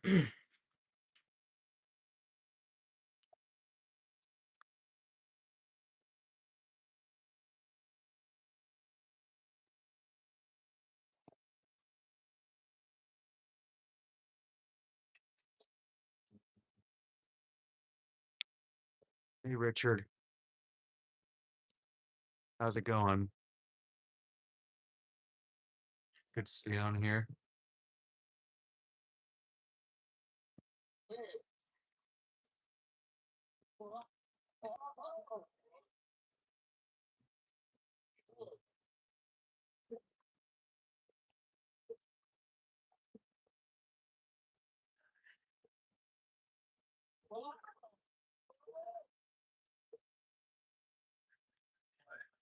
Hey, Richard. How's it going? Good to see you on here.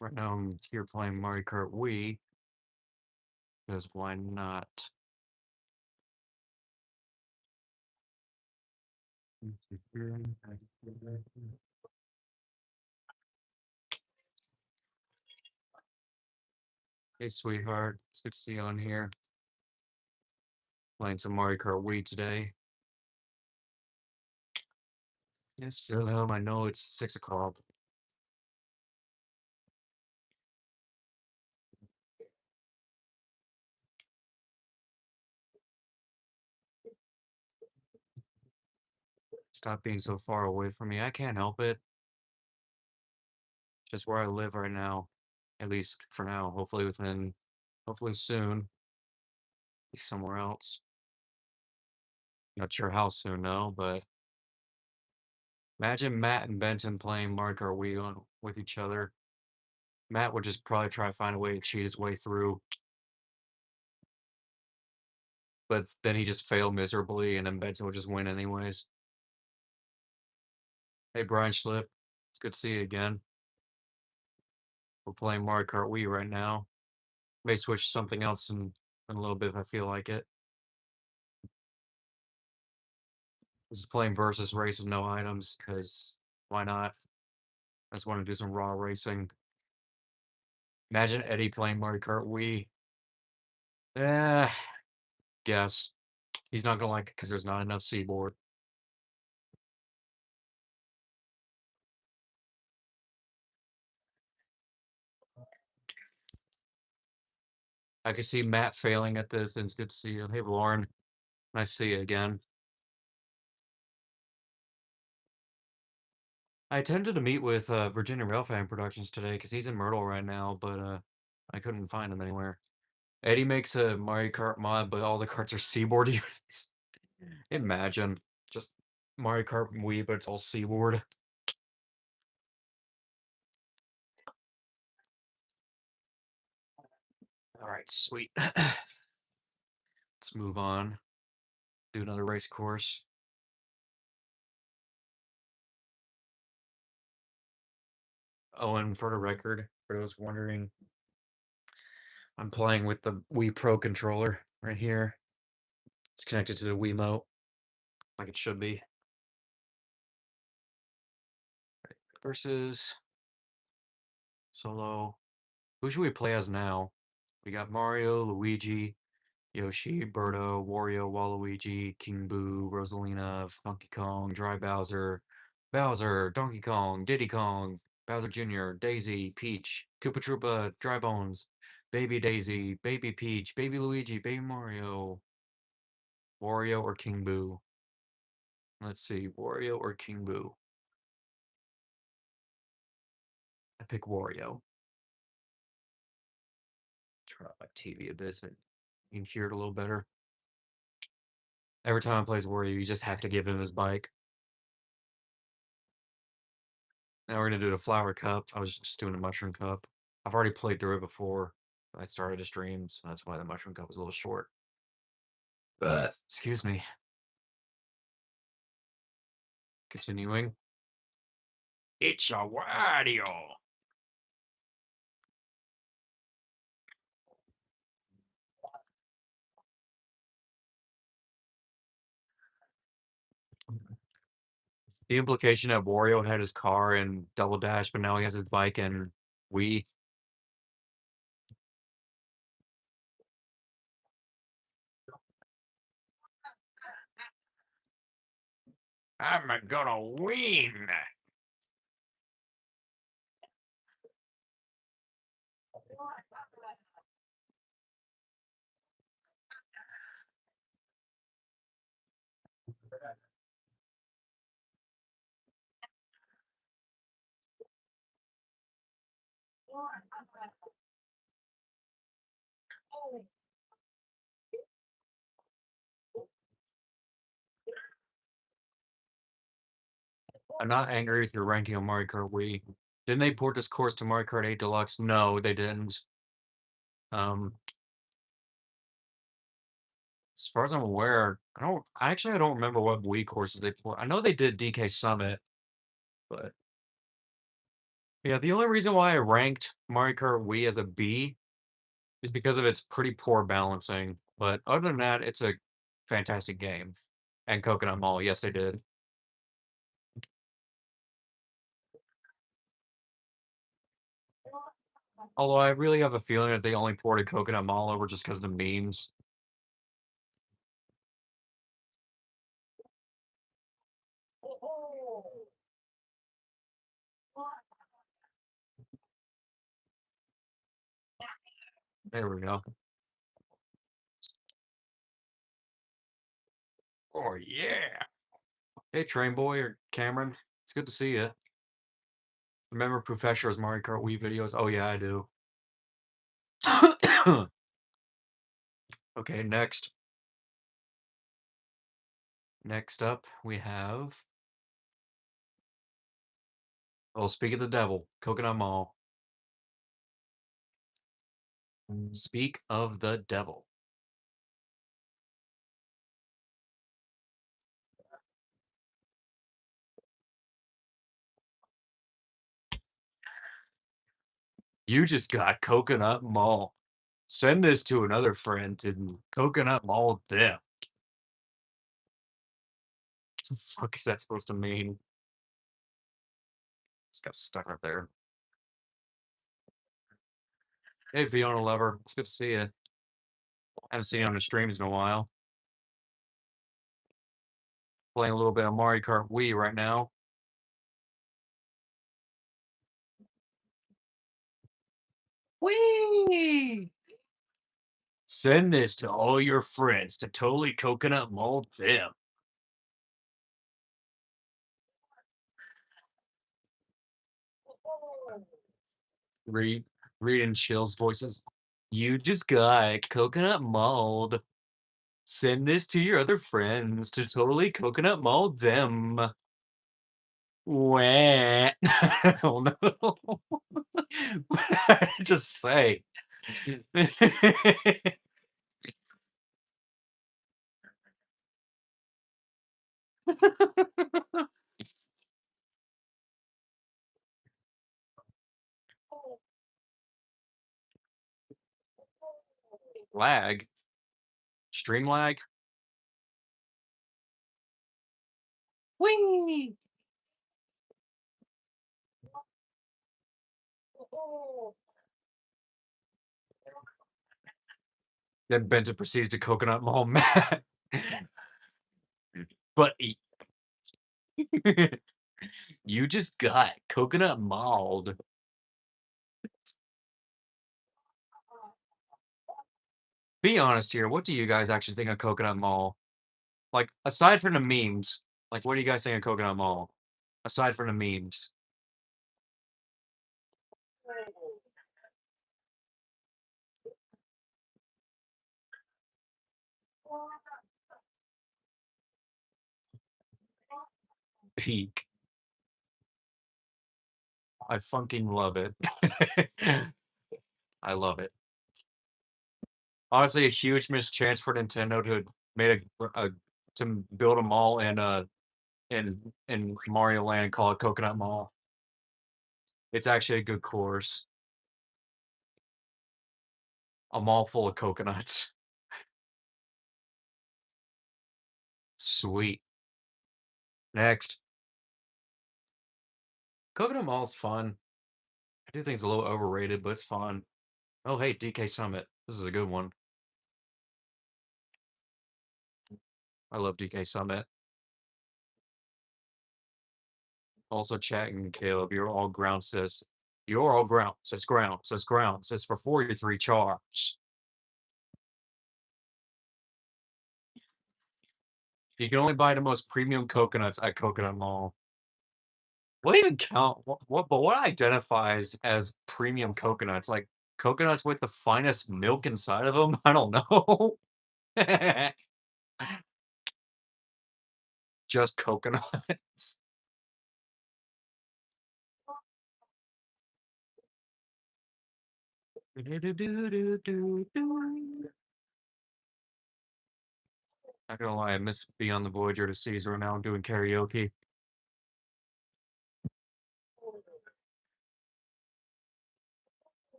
Right now I'm here playing Mario Kart Wii, because why not? Hey, sweetheart. It's good to see you on here. Playing some Mario Kart Wii today. Yes, Wilhelm, I know it's 6 o'clock. Stop being so far away from me. I can't help it. Just where I live right now. At least for now. Hopefully soon, be somewhere else. Not sure how soon, though, but imagine Matt and Benton playing Mario Kart Wii with each other. Matt would just probably try to find a way to cheat his way through, but then he just failed miserably, and then Benton would just win anyways. Hey, Brian Schlip, it's good to see you again. We're playing Mario Kart Wii right now. May switch to something else in a little bit if I feel like it. This is playing versus race with no items, because why not? I just want to do some raw racing. Imagine Eddie playing Mario Kart Wii. Eh, guess. He's not gonna like it because there's not enough seaboard. I can see Matt failing at this, and it's good to see you. Hey, Lauren. Nice to see you again. I attempted to meet with Virginia Railfan Productions today because he's in Myrtle right now, but I couldn't find him anywhere. Eddie makes a Mario Kart mod, but all the carts are seaboard units. Imagine just Mario Kart Wii, but it's all seaboard. All right, sweet. Let's move on. Do another race course. Oh, and for the record, for those wondering, I'm playing with the Wii Pro controller right here. It's connected to the Wiimote, like it should be. Versus solo. Who should we play as now? We got Mario, Luigi, Yoshi, Birdo, Wario, Waluigi, King Boo, Rosalina, Donkey Kong, Dry Bowser, Bowser, Donkey Kong, Diddy Kong, Bowser Jr., Daisy, Peach, Koopa Troopa, Dry Bones, Baby Daisy, Baby Peach, Baby Luigi, Baby Mario, Wario or King Boo? Let's see, Wario or King Boo? I pick Wario. Turn off my TV a bit so you can hear it a little better. Every time I plays Wario, you just have to give him his bike. Now we're gonna do the flower cup. I was just doing a mushroom cup. I've already played through it before. I started a stream, so that's why the mushroom cup was a little short. Excuse me. Continuing. It's a Wario. The implication that Wario had his car in Double Dash, but now he has his bike in Wii. I'm gonna win. I'm not angry with your ranking on Mario Kart Wii. Didn't they port this course to Mario Kart 8 Deluxe? No, they didn't. Um, as far as I'm aware, I don't remember what Wii courses they port. I know they did DK Summit, but yeah, the only reason why I ranked Mario Kart Wii as a B is because of its pretty poor balancing. But other than that, it's a fantastic game. And Coconut Mall, yes, they did. Although I really have a feeling that they only ported Coconut Mall over just because of the memes. There we go. Oh yeah. Hey Train Boy or Cameron, it's good to see you. Remember Professor's Mario Kart Wii videos? Oh yeah, I do. Okay, next. Next up, we have. Oh, speak of the devil, Coconut Mall. Speak of the devil. You just got Coconut Mall. Send this to another friend to Coconut Mall them. What the fuck is that supposed to mean? It's got stuck right there. Hey, Fiona Lover. It's good to see you. Haven't seen you on the streams in a while. Playing a little bit of Mario Kart Wii right now. Wee! Send this to all your friends to totally coconut mold them. Read, read in Chill's voices. You just got coconut mold. Send this to your other friends to totally coconut mold them. Wah. Oh no. What did I just say? Lag. Stream lag. Whee! Then Benton proceeds to coconut mall Matt. But you just got coconut mauled. Be honest here. What do you guys actually think of Coconut Mall? Like, aside from the memes, like, what do you guys think of Coconut Mall? Aside from the memes. Peak. I fucking love it. I love it. Honestly, a huge missed chance for Nintendo to made to build a mall in Mario Land and call it Coconut Mall. It's actually a good course. A mall full of coconuts. Sweet. Next. Coconut Mall's fun. I do think it's a little overrated, but it's fun. Oh, hey, DK Summit. This is a good one. I love DK Summit. Also chatting, Caleb, you're all ground, sis. You're all ground, sis, ground, sis, ground, sis, for 43 charge. You can only buy the most premium coconuts at Coconut Mall. What even count? But what identifies as premium coconuts? Like coconuts with the finest milk inside of them? I don't know. Just coconuts. Not gonna lie, I miss being on the Voyager to Caesar now. I'm doing karaoke.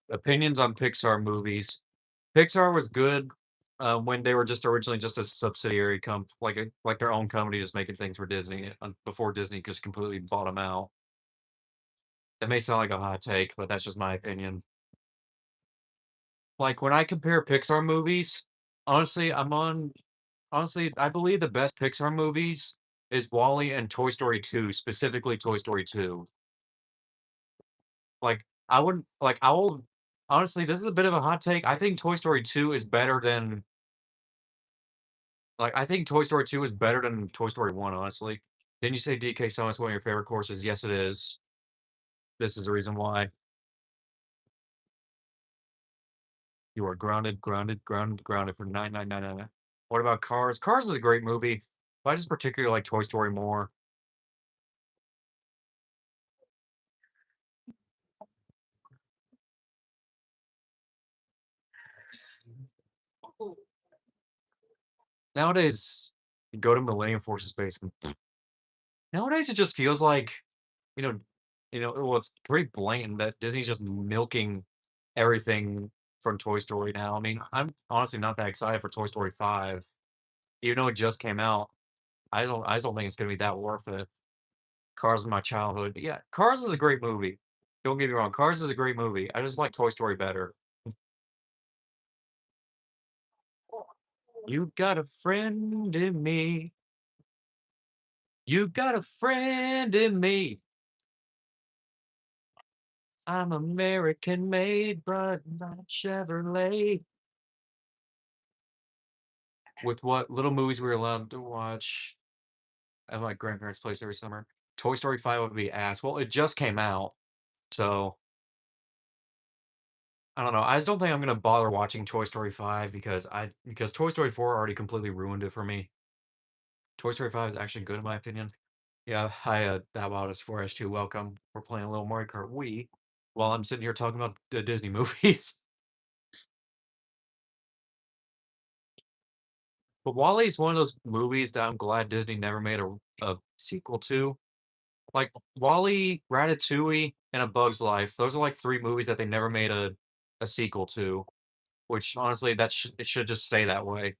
Opinions on Pixar movies. Pixar was good when they were just originally just a subsidiary like their own company just making things for Disney before Disney just completely bought them out. That may sound like a hot take, but that's just my opinion. Like when I compare Pixar movies, honestly, I believe the best Pixar movies is Wall-E and Toy Story 2, specifically Toy Story 2. Like I wouldn't like I will honestly, this is a bit of a hot take. I think Toy Story 2 is better than I think Toy Story 2 is better than Toy Story 1, honestly. Didn't you say DK Summit is one of your favorite courses? Yes, it is. This is the reason why. You are grounded, grounded, grounded, grounded for 9999. What about Cars? Cars is a great movie, but I just particularly like Toy Story more. Nowadays, you go to Millennium Force's basement. Nowadays, it just feels like, you know, well, it's pretty blatant that Disney's just milking everything from Toy Story now. I mean, I'm honestly not that excited for Toy Story 5, even though it just came out. I just don't think it's gonna be that worth it. Cars is my childhood. But yeah, Cars is a great movie. Don't get me wrong, Cars is a great movie. I just like Toy Story better. You got a friend in me. You got a friend in me. I'm American made, but not Chevrolet. With what little movies we were allowed to watch at my grandparents' place every summer. Toy Story 5 would be ass. Well, it just came out, so I don't know. I just don't think I'm gonna bother watching Toy Story 5 because Toy Story 4 already completely ruined it for me. Toy Story 5 is actually good in my opinion. Yeah, hi, that Wild is 4S2. Welcome. We're playing a little Mario Kart Wii while I'm sitting here talking about the Disney movies. But Wall-E is one of those movies that I'm glad Disney never made a sequel to. Like Wall-E, Ratatouille, and A Bug's Life. Those are like three movies that they never made a sequel to. Which honestly, it should just stay that way.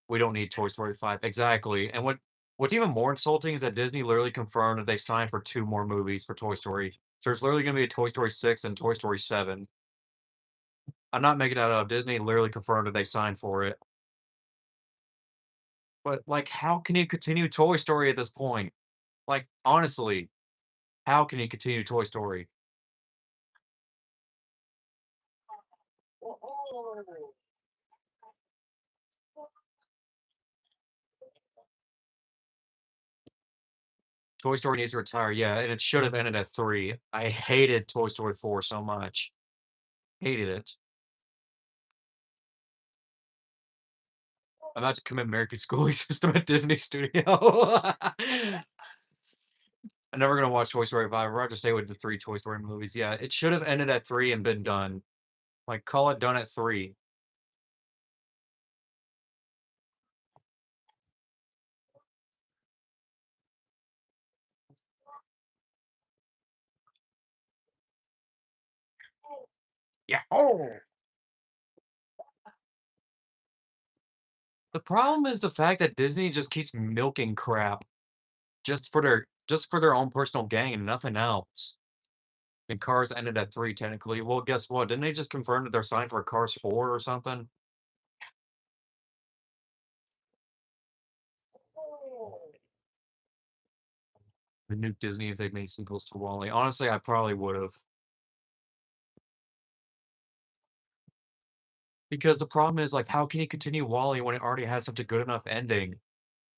We don't need Toy Story 5. Exactly. And what's even more insulting is that Disney literally confirmed that they signed for two more movies for Toy Story. So there's literally gonna be a Toy Story 6 and Toy Story 7. I'm not making that up. Disney literally confirmed that they signed for it. But like, how can you continue Toy Story at this point? Like, honestly, how can you continue Toy Story? Toy Story needs to retire, yeah, and it should have ended at 3. I hated Toy Story 4 so much. Hated it. I'm about to commit American schooling system at Disney Studio. I'm never gonna watch Toy Story 5. I'd rather stay with the 3 Toy Story movies. Yeah, it should have ended at 3 and been done. Like, call it done at 3. Yeah. Oh. The problem is the fact that Disney just keeps milking crap just for their own personal gain and nothing else. And Cars ended at 3 technically. Well, guess what? Didn't they just confirm that they're signed for Cars 4 or something? The new Disney if they'd made sequels to Wall-E. Honestly, I probably would have. Because the problem is, like, how can you continue Wall-E when it already has such a good enough ending?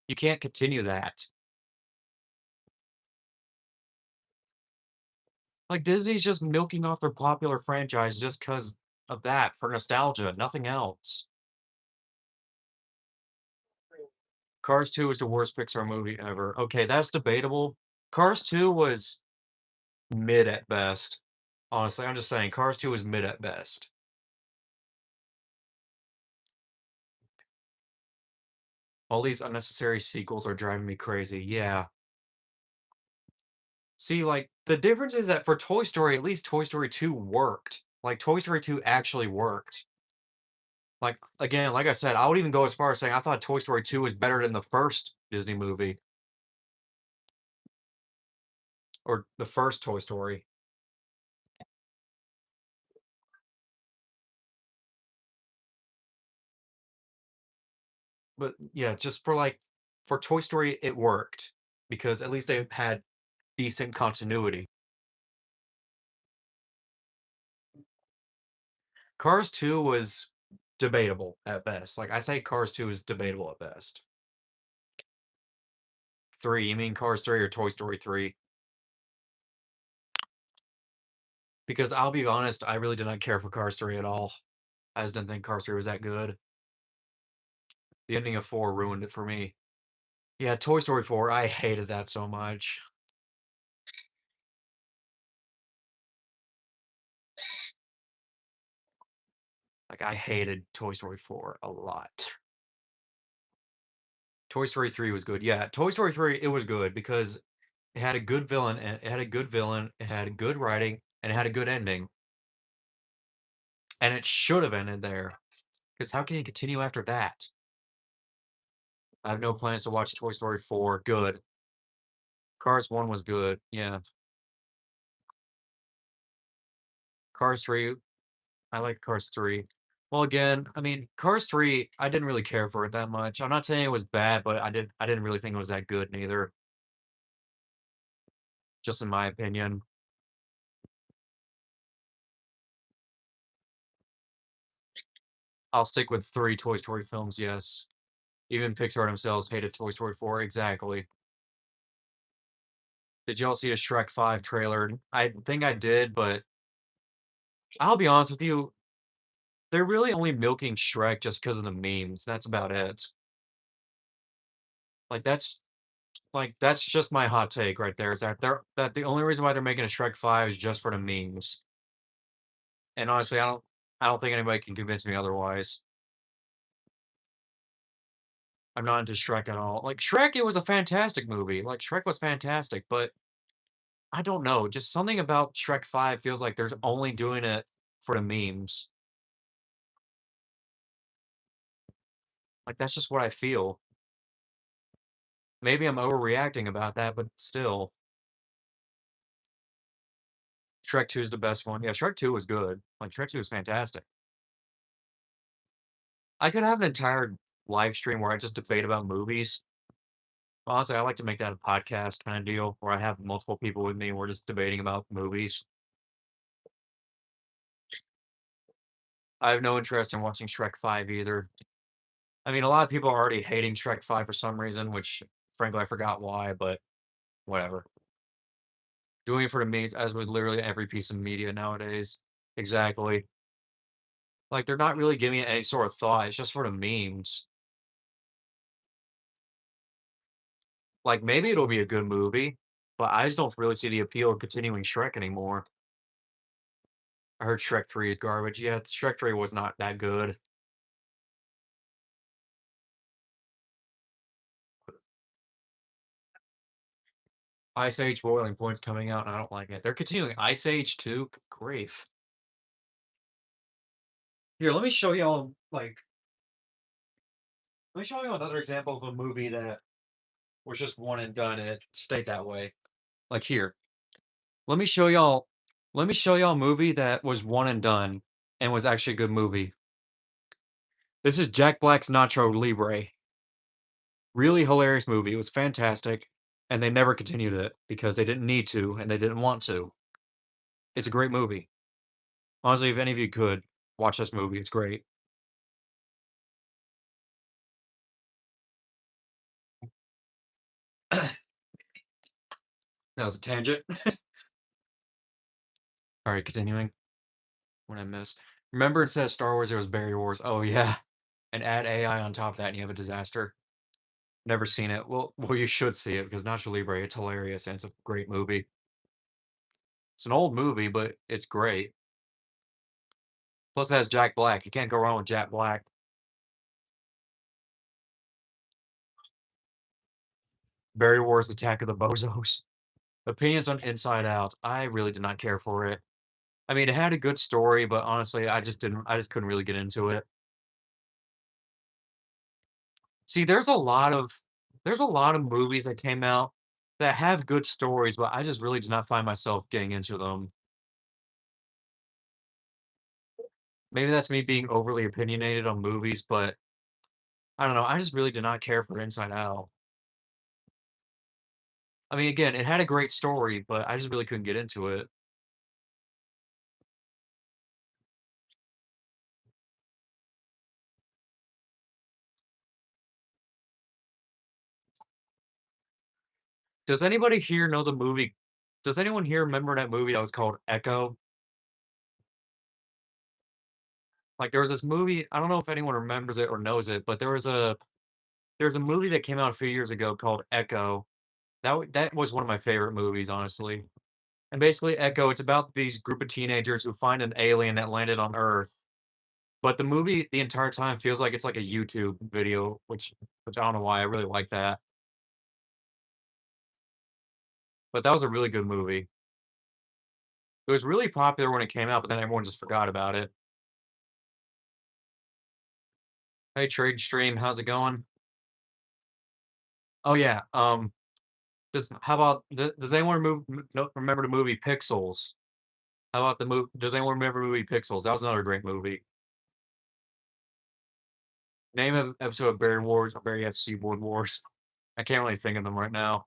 You can't continue that. Like, Disney's just milking off their popular franchise just because of that, for nostalgia, nothing else. Cars 2 is the worst Pixar movie ever. Okay, that's debatable. Cars 2 was mid at best. Honestly, I'm just saying, Cars 2 is mid at best. All these unnecessary sequels are driving me crazy. Yeah. See, like, the difference is that for Toy Story, at least Toy Story 2 worked. Like, Toy Story 2 actually worked. Like, again, like I said, I would even go as far as saying I thought Toy Story 2 was better than the first Disney movie or the first Toy Story. But yeah, just for like for Toy Story, it worked because at least they had decent continuity. Cars 2 was debatable at best. Like I say Cars 2 is debatable at best. 3, you mean Cars 3 or Toy Story 3? Because I'll be honest, I really did not care for Cars 3 at all. I just didn't think Cars 3 was that good. The ending of 4 ruined it for me. Yeah, Toy Story 4, I hated that so much. Like, I hated Toy Story 4 a lot. Toy Story 3 was good. Yeah, Toy Story 3, it was good because it had a good villain, and it had a good villain, it had good writing, and it had a good ending. And it should have ended there. Because how can you continue after that? I have no plans to watch Toy Story 4. Good. Cars 1 was good. Yeah. Cars 3, I like Cars 3. Well, again, I mean, Cars 3, I didn't really care for it that much. I'm not saying it was bad, but I didn't really think it was that good neither, just in my opinion. I'll stick with 3 Toy Story films, yes. Even Pixar themselves hated Toy Story 4, exactly. Did y'all see a Shrek 5 trailer? I think I did, but I'll be honest with you, they're really only milking Shrek just because of the memes, that's about it. Like, that's just my hot take right there, is that the only reason why they're making a Shrek 5 is just for the memes. And honestly, I don't think anybody can convince me otherwise. I'm not into Shrek at all. Like, Shrek, it was a fantastic movie, like, Shrek was fantastic, but I don't know, just something about Shrek 5 feels like they're only doing it for the memes. Like, that's just what I feel. Maybe I'm overreacting about that, but still. Shrek 2 is the best one. Yeah, Shrek 2 was good. Like, Shrek 2 is fantastic. I could have an entire live stream where I just debate about movies. Honestly, I like to make that a podcast kind of deal where I have multiple people with me and we're just debating about movies. I have no interest in watching Shrek 5 either. I mean, a lot of people are already hating Shrek 5 for some reason, which frankly I forgot why, but whatever. Doing it for the memes, as with literally every piece of media nowadays. Exactly. Like, they're not really giving it any sort of thought, it's just for the memes. Like, maybe it'll be a good movie, but I just don't really see the appeal of continuing Shrek anymore. I heard Shrek 3 is garbage. Yeah, Shrek 3 was not that good. Ice Age Boiling Point's coming out, and I don't like it. They're continuing Ice Age 2? Good grief. Here, let me show y'all, like, let me show you another example of a movie that was just one and done, and it stayed that way. Like, here. Let me show y'all let me show y'all a movie that was one and done, and was actually a good movie. This is Jack Black's Nacho Libre. Really hilarious movie, it was fantastic. and they never continued it because they didn't need to and they didn't want to. It's a great movie. Honestly, if any of you could watch this movie, it's great. That was a tangent. All right, continuing. What I missed. Remember, instead of Star Wars, there was Barry Wars. Oh yeah, and add AI on top of that, and you have a disaster. Never seen it. Well, you should see it because Nacho Libre. It's hilarious and it's a great movie. It's an old movie, but it's great. Plus, it has Jack Black. You can't go wrong with Jack Black. Barry Wars: Attack of the Bozos. Opinions on Inside Out. I really did not care for it. I mean, it had a good story, but honestly, I just didn't. I just couldn't really get into it. See, there's a lot of movies that came out that have good stories, but I just really did not find myself getting into them. Maybe that's me being overly opinionated on movies, but I don't know. I just really did not care for Inside Out. I mean, again, it had a great story, but I just really couldn't get into it. Does anybody here know the movie? Does anyone here remember that movie that was called Echo? Like there was this movie, I don't know if anyone remembers it or knows it, but there's a movie that came out a few years ago called Echo. That was one of my favorite movies, honestly. And basically, Echo, it's about these group of teenagers who find an alien that landed on Earth. But the movie, the entire time, feels like it's like a YouTube video, which I don't know why. I really like that. But that was a really good movie. It was really popular when it came out, but then everyone just forgot about it. Hey, Trade Stream, how's it going? Oh yeah. How about does anyone remember the movie Pixels? How about the movie? Does anyone remember the movie Pixels? That was another great movie. Name of episode of Barry Wars or Barry at Seaboard Wars. I can't really think of them right now.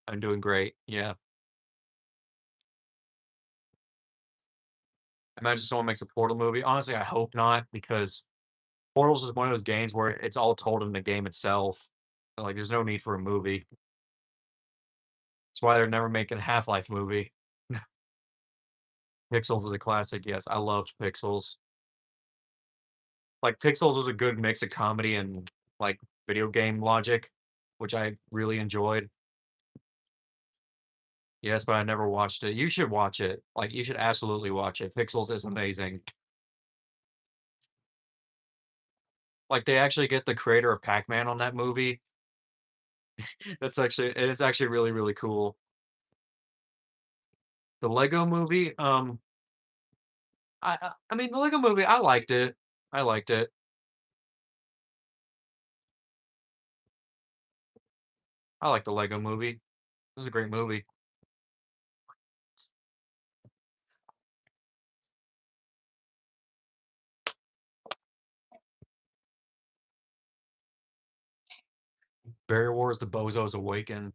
I'm doing great. Yeah. Imagine someone makes a Portal movie. Honestly, I hope not because Portals is one of those games where it's all told in the game itself. Like, there's no need for a movie. That's why they're never making a Half-Life movie. Pixels is a classic. Yes, I loved Pixels. Like, Pixels was a good mix of comedy and like video game logic, which I really enjoyed. Yes, but I never watched it. You should watch it. Like, you should absolutely watch it. Pixels is amazing. Like, they actually get the creator of Pac-Man on that movie. It's actually really, really cool. The Lego movie, I mean, the Lego movie, I liked it. I liked it. I liked the Lego movie. It was a great movie. Barrier Wars, The Bozos Awaken,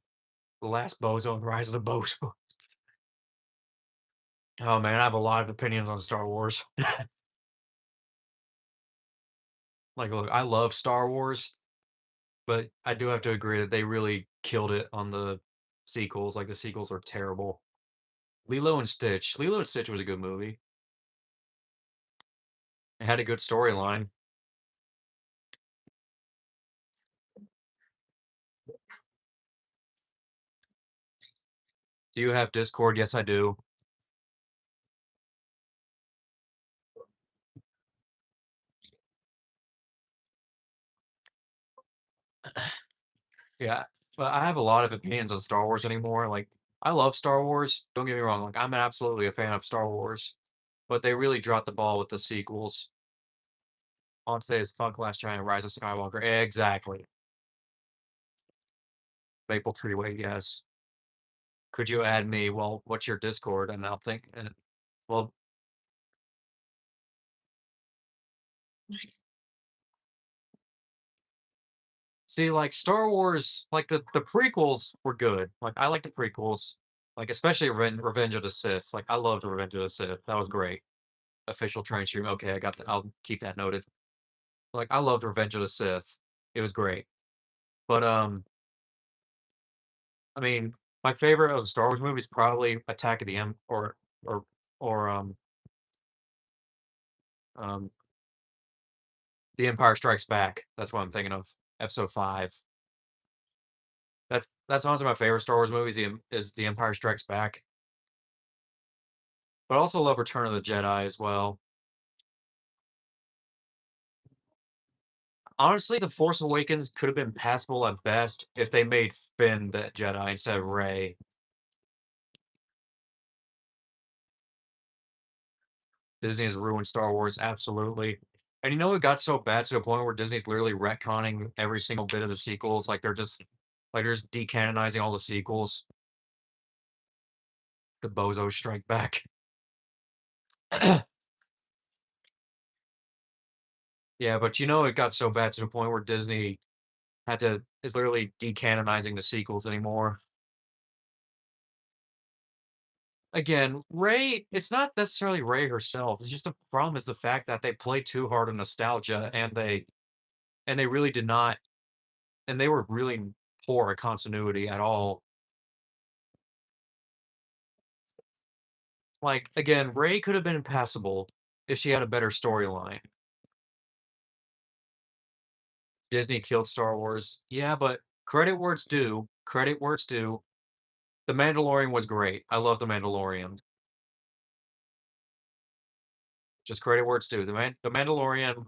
The Last Bozo, and Rise of the Bozo. Oh man, I have a lot of opinions on Star Wars. Like, look, I love Star Wars, but I do have to agree that they really killed it on the sequels. Like, the sequels are terrible. Lilo and Stitch. Lilo and Stitch was a good movie. It had a good storyline. Do you have Discord? Yes, I do. Yeah, but I have a lot of opinions on Star Wars anymore. Like, I love Star Wars. Don't get me wrong. Like, I'm absolutely a fan of Star Wars, but they really dropped the ball with the sequels. All I'd say is fuck Last Giant, Rise of Skywalker. Exactly. Maple Tree Way, yes. Could you add me? Well, what's your Discord? And I'll think. And well, See, like Star Wars, like the prequels were good. Like I like the prequels, like especially Revenge of the Sith. Like I loved Revenge of the Sith. That was great. Official train stream. Okay, I got that. I'll keep that noted. Like I loved Revenge of the Sith. It was great. But I mean, my favorite of the Star Wars movies probably Attack of the or or um The Empire Strikes Back. That's what I'm thinking of. Episode 5. That's honestly my favorite Star Wars movies is The Empire Strikes Back. But I also love Return of the Jedi as well. Honestly, The Force Awakens could have been passable at best if they made Finn the Jedi instead of Rey. Disney has ruined Star Wars, absolutely. And you know it got so bad to the point where Disney's literally retconning every single bit of the sequels, like they're just decanonizing all the sequels. The Bozos Strike Back. Yeah, but you know it got so bad to the point where Disney had to is literally decanonizing the sequels anymore. Again, Ray, it's not necessarily Ray herself. It's just the problem is the fact that they play too hard on nostalgia and they really did not and they were really poor at continuity at all. Like again, Ray could have been passable if she had a better storyline. Disney killed Star Wars. Yeah, but credit where it's due. Credit where it's due. The Mandalorian was great. I love The Mandalorian. Just credit where it's due. The Mandalorian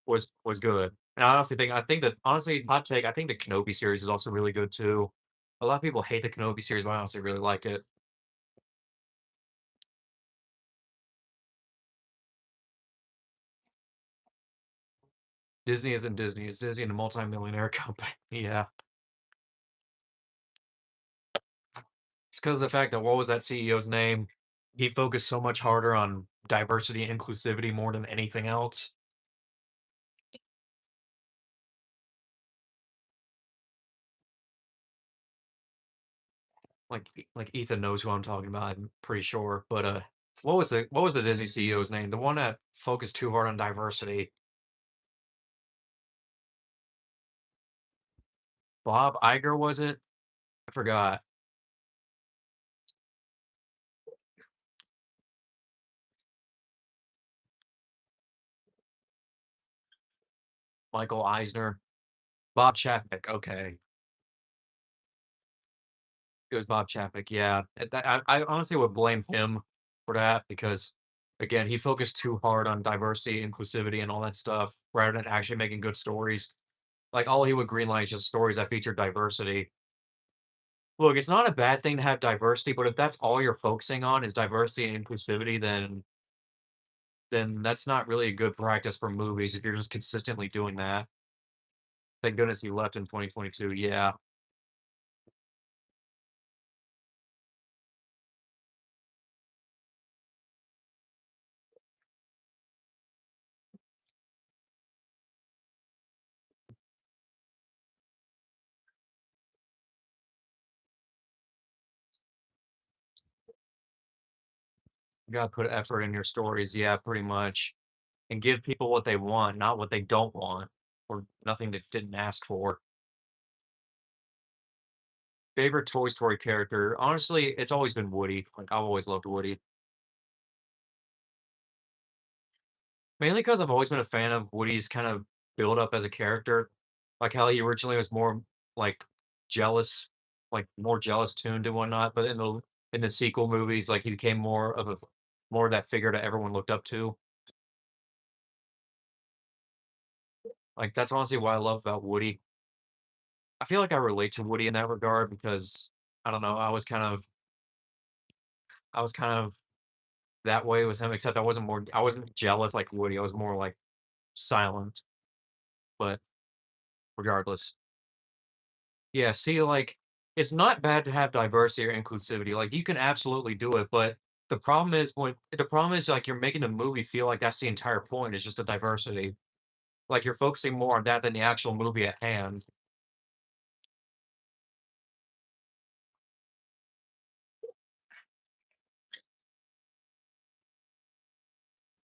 was good. And I think that honestly, hot take, I think the Kenobi series is also really good too. A lot of people hate the Kenobi series, but I honestly really like it. Disney isn't Disney. It's Disney and a multi-millionaire company. Yeah. It's because of the fact that what was that CEO's name? He focused so much harder on diversity and inclusivity more than anything else. Like Ethan knows who I'm talking about, I'm pretty sure. But what was the Disney CEO's name? The one that focused too hard on diversity. Bob Iger, was it? I forgot. Michael Eisner. Bob Chapek, okay. It was Bob Chapek, yeah. I honestly would blame him for that because, again, he focused too hard on diversity, inclusivity, and all that stuff rather than actually making good stories. Like, all he would greenlight is just stories that feature diversity. Look, it's not a bad thing to have diversity, but if that's all you're focusing on is diversity and inclusivity, then that's not really a good practice for movies if you're just consistently doing that. Thank goodness he left in 2022. Yeah, you gotta put effort in your stories. Yeah, pretty much. And give people what they want, not what they don't want, or nothing they didn't ask for. Favorite Toy Story character? Honestly, it's always been Woody. Like I've always loved Woody. Mainly because I've always been a fan of Woody's kind of build up as a character. Like how he originally was more like jealous, like more jealous tuned and whatnot. But in the sequel movies, like he became more of that figure that everyone looked up to. Like that's honestly what I love about Woody. I feel like I relate to Woody in that regard because I don't know, I was kind of that way with him, except I wasn't jealous like Woody. I was more like silent, but regardless. Yeah, see, like it's not bad to have diversity or inclusivity. Like you can absolutely do it, but the problem is like you're making the movie feel like that's the entire point, is just the diversity. Like you're focusing more on that than the actual movie at hand.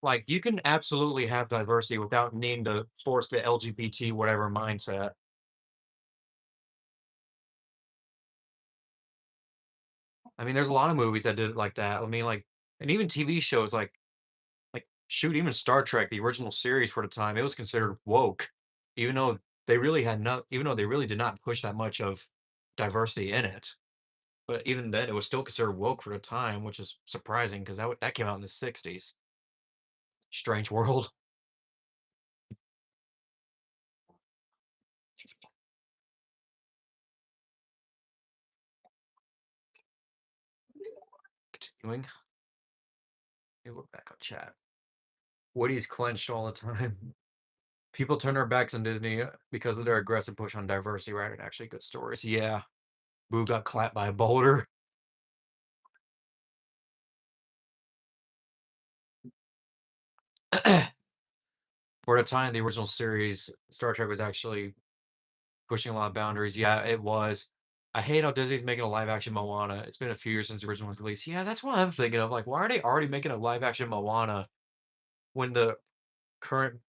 Like, you can absolutely have diversity without needing to force the LGBT whatever mindset. I mean, there's a lot of movies that did it like that. I mean, like, and even TV shows like shoot, even Star Trek, the original series for the time, it was considered woke, even though even though they really did not push that much of diversity in it. But even then, it was still considered woke for the time, which is surprising because that came out in the '60s. Strange world. Continuing, let me look back on chat. Woody's clenched all the time. People turn their backs on Disney because of their aggressive push on diversity rather than actually good stories. Yeah, Boo got clapped by a boulder. For the time, the original series, Star Trek was actually pushing a lot of boundaries. Yeah, it was. I hate how Disney's making a live action Moana. It's been a few years since the original was released. Yeah, that's what I'm thinking of. Like, why are they already making a live action Moana when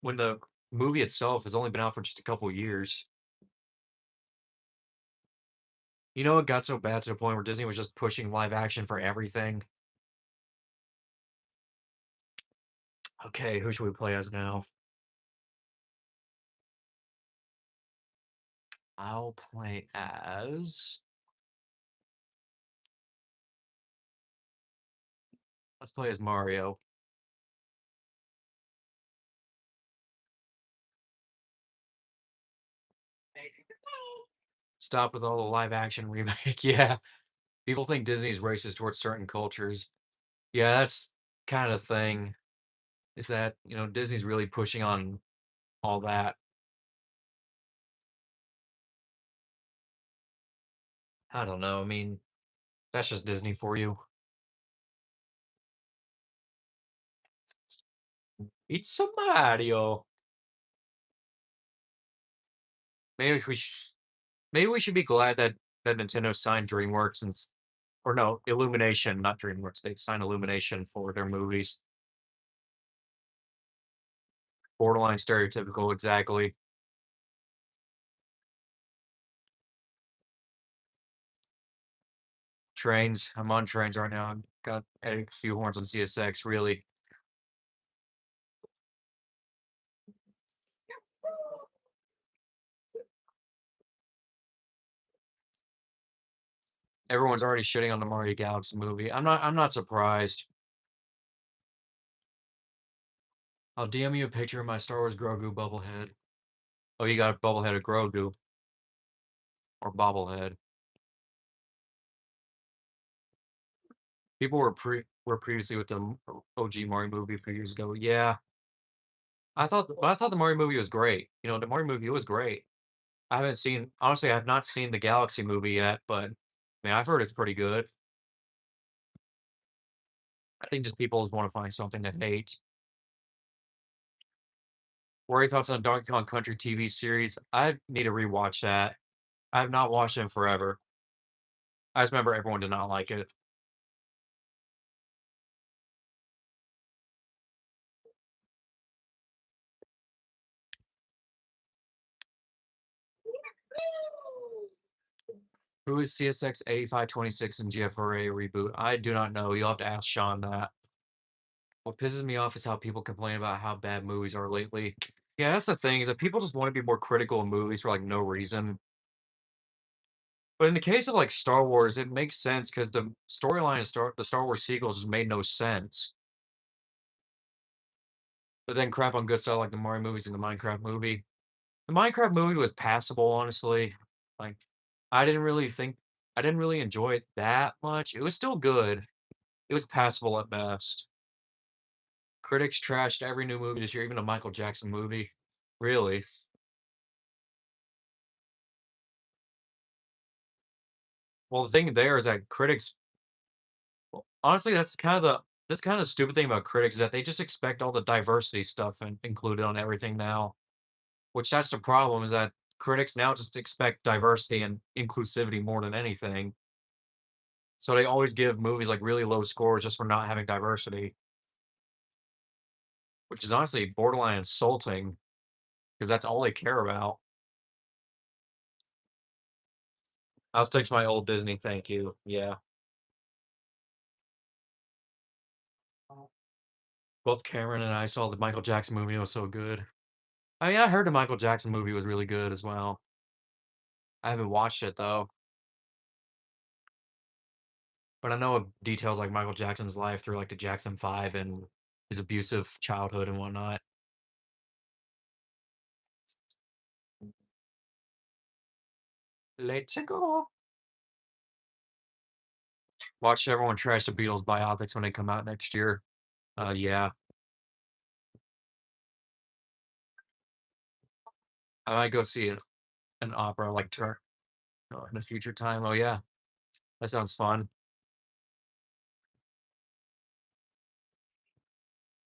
when the movie itself has only been out for just a couple years? You know, it got so bad to the point where Disney was just pushing live action for everything. Okay, who should we play as now? I'll play as. Let's play as Mario. Stop with all the live action remake. Yeah, people think Disney's racist towards certain cultures. Yeah, that's kind of the thing. Is that Disney's really pushing on all that. I don't know. I mean, that's just Disney for you. It's a Mario. Maybe we sh- maybe we should be glad that Nintendo signed DreamWorks or no, Illumination, not DreamWorks. They signed Illumination for their movies. Borderline stereotypical, exactly. Trains. I'm on trains right now. I've got a few horns on CSX. Really, everyone's already shitting on the Mario Galaxy movie. I'm not surprised. I'll DM you a picture of my Star Wars Grogu bubblehead. Oh, you got a bubblehead of Grogu or bobblehead. People were previously with the OG Mario movie a few years ago. Yeah, I thought the Mario movie was great. The Mario movie was great. I haven't seen honestly, I have not seen the Galaxy movie yet, but man, I've heard it's pretty good. I think just people just want to find something to hate. What are your thoughts on Donkey Kong Country TV series? I need to rewatch that. I have not watched it in forever. I just remember everyone did not like it. Who is CSX 8526 and GFRA reboot? I do not know. You'll have to ask Sean that. What pisses me off is how people complain about how bad movies are lately. Yeah, that's the thing, is that people just want to be more critical of movies for like no reason. But in the case of like Star Wars, it makes sense because the storyline of the Star Wars sequels just made no sense. But then crap on good stuff like the Mario movies and the Minecraft movie. The Minecraft movie was passable, honestly. Like, I didn't really think I didn't really enjoy it that much. It was still good. It was passable at best. Critics trashed every new movie this year, even a Michael Jackson movie. Really? Well, the thing there is that critics, honestly, that's kind of the stupid thing about critics is that they just expect all the diversity stuff included on everything now. Which that's the problem is that critics now just expect diversity and inclusivity more than anything. So they always give movies like really low scores just for not having diversity. which is honestly borderline insulting because that's all they care about. I'll stick to my old Disney, thank you. Yeah. Both Cameron and I saw the Michael Jackson movie. It was so good. I mean, I heard the Michael Jackson movie was really good as well. I haven't watched it though, but I know details like Michael Jackson's life through like the Jackson 5 and his abusive childhood and whatnot. Let's go. Watch everyone trash the Beatles biopics when they come out next year. Yeah. I might go see an opera like turn in a future time. Oh yeah, that sounds fun.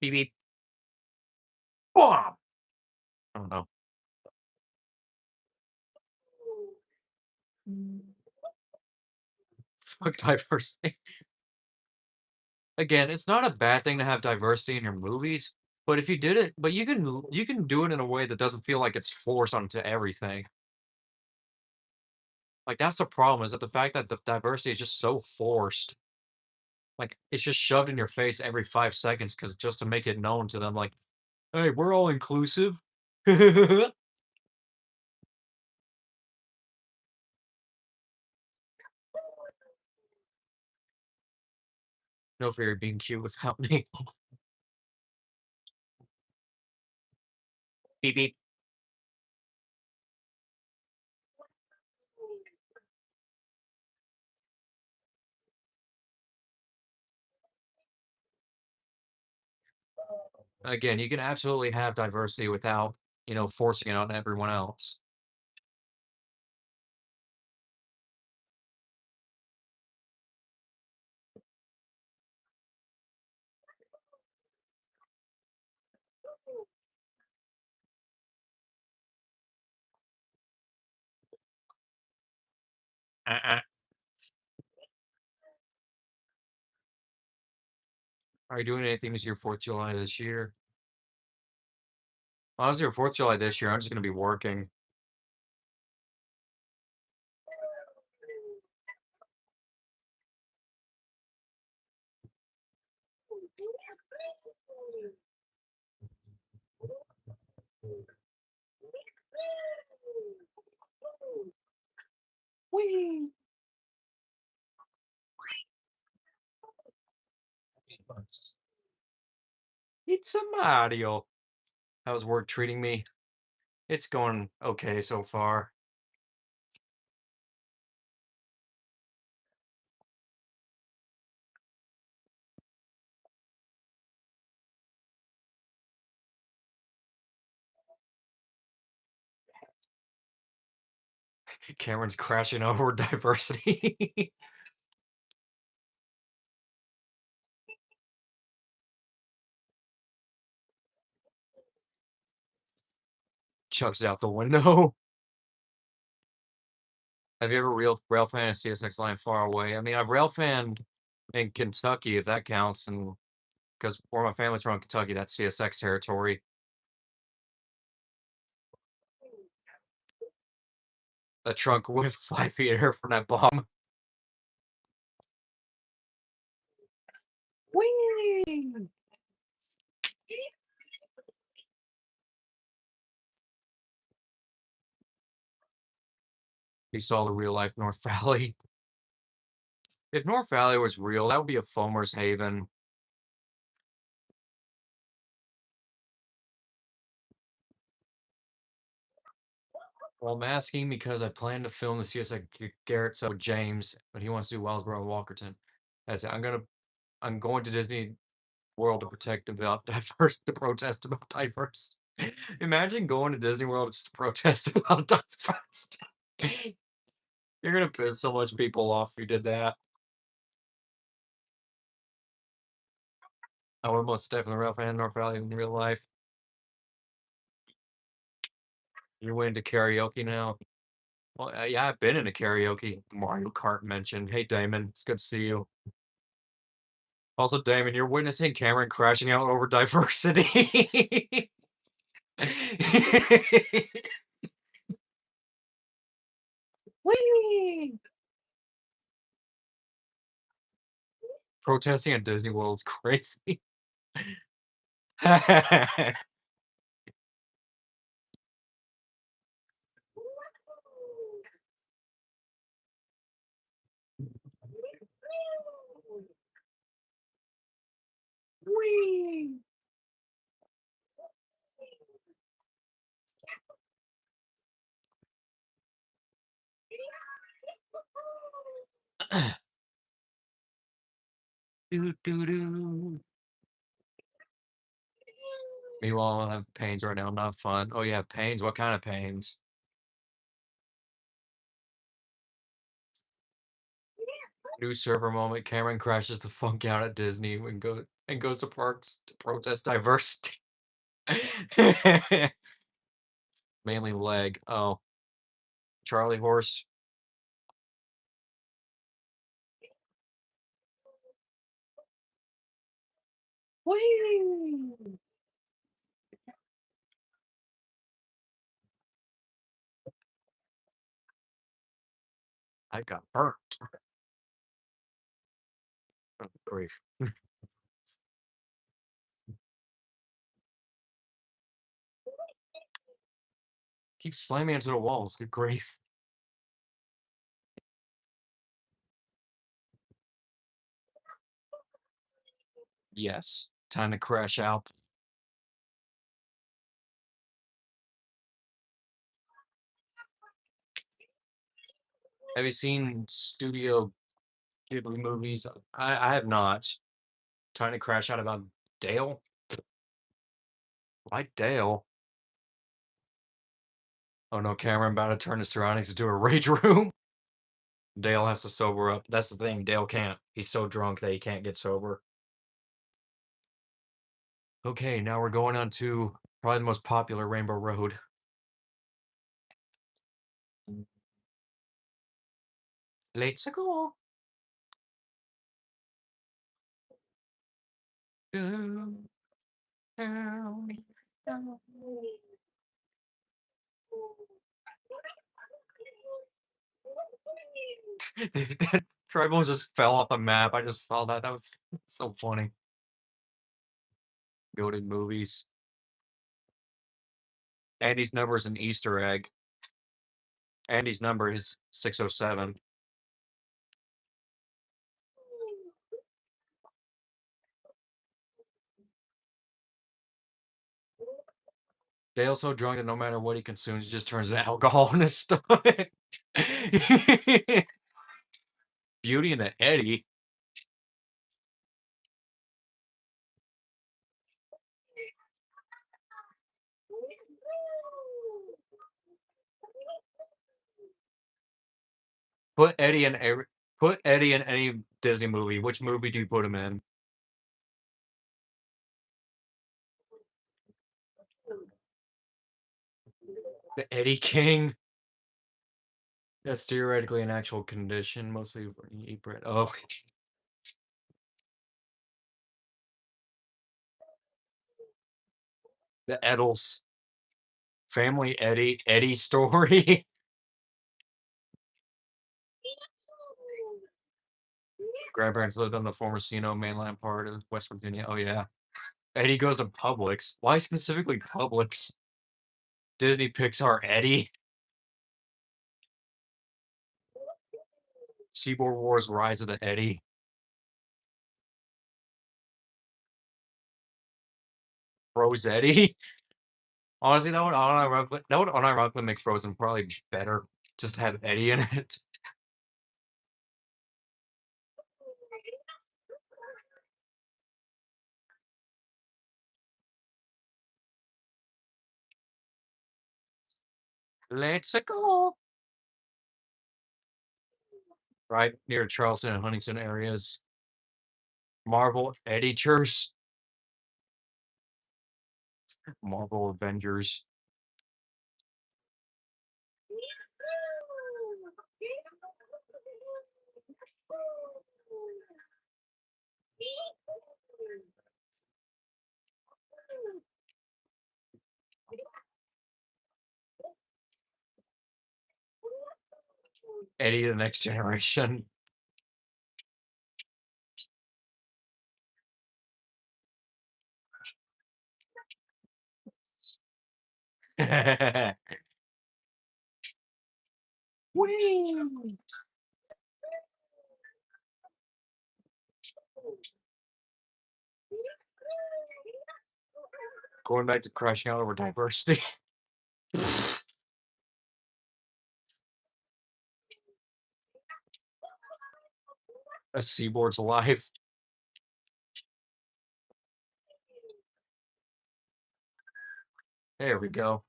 Beep beep. Boom! I don't know. Fuck diversity. Again, it's not a bad thing to have diversity in your movies, but if you did it, but you can do it in a way that doesn't feel like it's forced onto everything. Like that's the problem is that the fact that the diversity is just so forced. Like it's just shoved in your face every 5 seconds because just to make it known to them, like, hey, we're all inclusive. No fear of being cute without me. Beep beep. Again, you can absolutely have diversity without, forcing it on everyone else. Uh-uh. Are you doing anything this year, 4th of July this year? Honestly, for 4th of July this year, I'm just gonna be working. Whee! It's a Mario. How's work treating me? It's going okay so far. Cameron's crashing over diversity. Chucks it out the window. Have you ever rail fan a CSX line far away? I mean, I've rail fanned in Kentucky, if that counts, and because where my family's from Kentucky, that's CSX territory. A trunk with 5 feet air from that bomb. Whee! He saw the real life North Valley. If North Valley was real, that would be a foamer's haven. Well, I'm asking because I plan to film the CSX Garrett so with James, but he wants to do Wellsboro and Walkerton. That's it. I'm going to Disney World to protect about diverse to protest about diverse. Imagine going to Disney World just to protest about diverse. You're gonna piss so much people off if you did that. I would most definitely Ralph and North Valley in real life. You're way into karaoke now. Well, yeah, I've been in a karaoke. Mario Kart mentioned. Hey, Damon, it's good to see you. Also, Damon, you're witnessing Cameron crashing out over diversity. Whee! Protesting at Disney World's crazy. Whee! Do, do, do. Meanwhile, I have pains right now. Not fun. Oh, yeah, pains. What kind of pains? New server moment. Cameron crashes the funk out at Disney and goes to parks to protest diversity. Mainly leg. Oh, Charlie horse. Whee! I got burnt. Oh, grief. Keep slamming into the walls. Good grief. Yes. Time to crash out. Have you seen Studio Ghibli movies? I have not. Time to crash out about Dale? Why Dale? Oh no, Cameron about to turn the surroundings into a rage room. Dale has to sober up. That's the thing. Dale can't. He's so drunk that he can't get sober. Okay, now we're going on to probably the most popular Rainbow Road. Let's go. That tribal just fell off the map. I just saw that. That was so funny. Goated movies. Andy's number is an Easter egg. Andy's number is 607. Dale's so drunk that no matter what he consumes, he just turns to alcohol in his stomach. Beauty and the Eddie. Put Eddie in every put Eddie in any Disney movie. Which movie do you put him in? The Eddie King. That's theoretically an actual condition, mostly when you eat bread. Oh, the Eddles. Family Eddie story. Grandparents lived on the former Sino mainland part of West Virginia. Oh yeah. Eddie goes to Publix. Why specifically Publix? Disney Pixar Eddie. Seaboard Wars Rise of the Eddie. Eddie. Honestly, that would unironically make Frozen probably better. Just to have Eddie in it. Let's go. Right near Charleston and Huntington areas. Marvel Eddie Church. Marvel Avengers. Eddie the Next Generation. Whee! Going back to crashing out over diversity. A Seaboard's alive. There we go.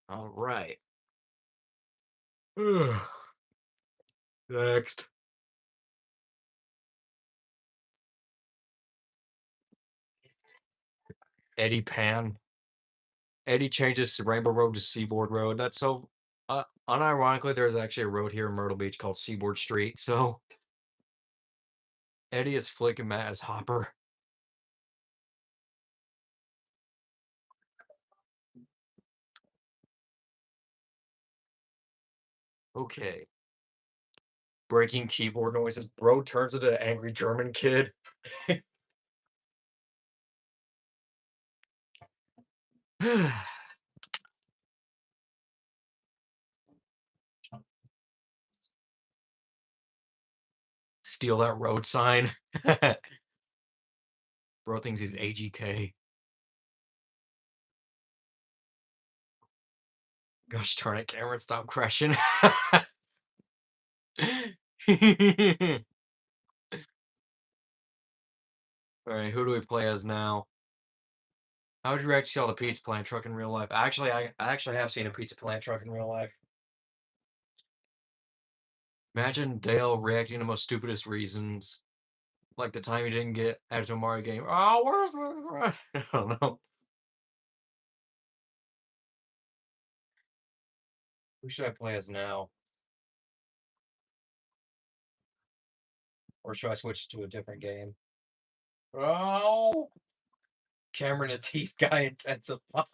All right. Next. Eddie Pan. Eddie changes Rainbow Road to Seaboard Road. That's so. Unironically, there's actually a road here in Myrtle Beach called Seaboard Street. So Eddie is Flick and Matt as Hopper. Okay. Breaking keyboard noises. Bro turns into an angry German kid. Steal that road sign. Bro thinks he's AGK. Gosh darn it, Cameron, stop crashing. Alright, who do we play as now? How would you react to see all the pizza plant truck in real life? Actually, I actually have seen a pizza plant truck in real life. Imagine Dale reacting to the most stupidest reasons. Like the time he didn't get added to a Mario game. Oh, where's I don't know. Who should I play as now? Or should I switch to a different game? Oh! Cameron and Teeth Guy intensifies.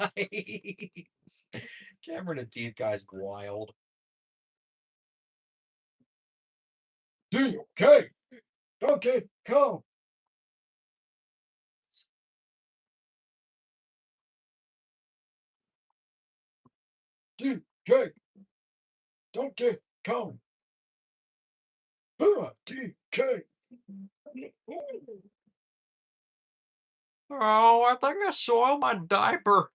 Cameron and Teeth Guy's wild. DK! Donkey Kong! DK! Donkey Kong! DK! Oh, I think I soiled my diaper.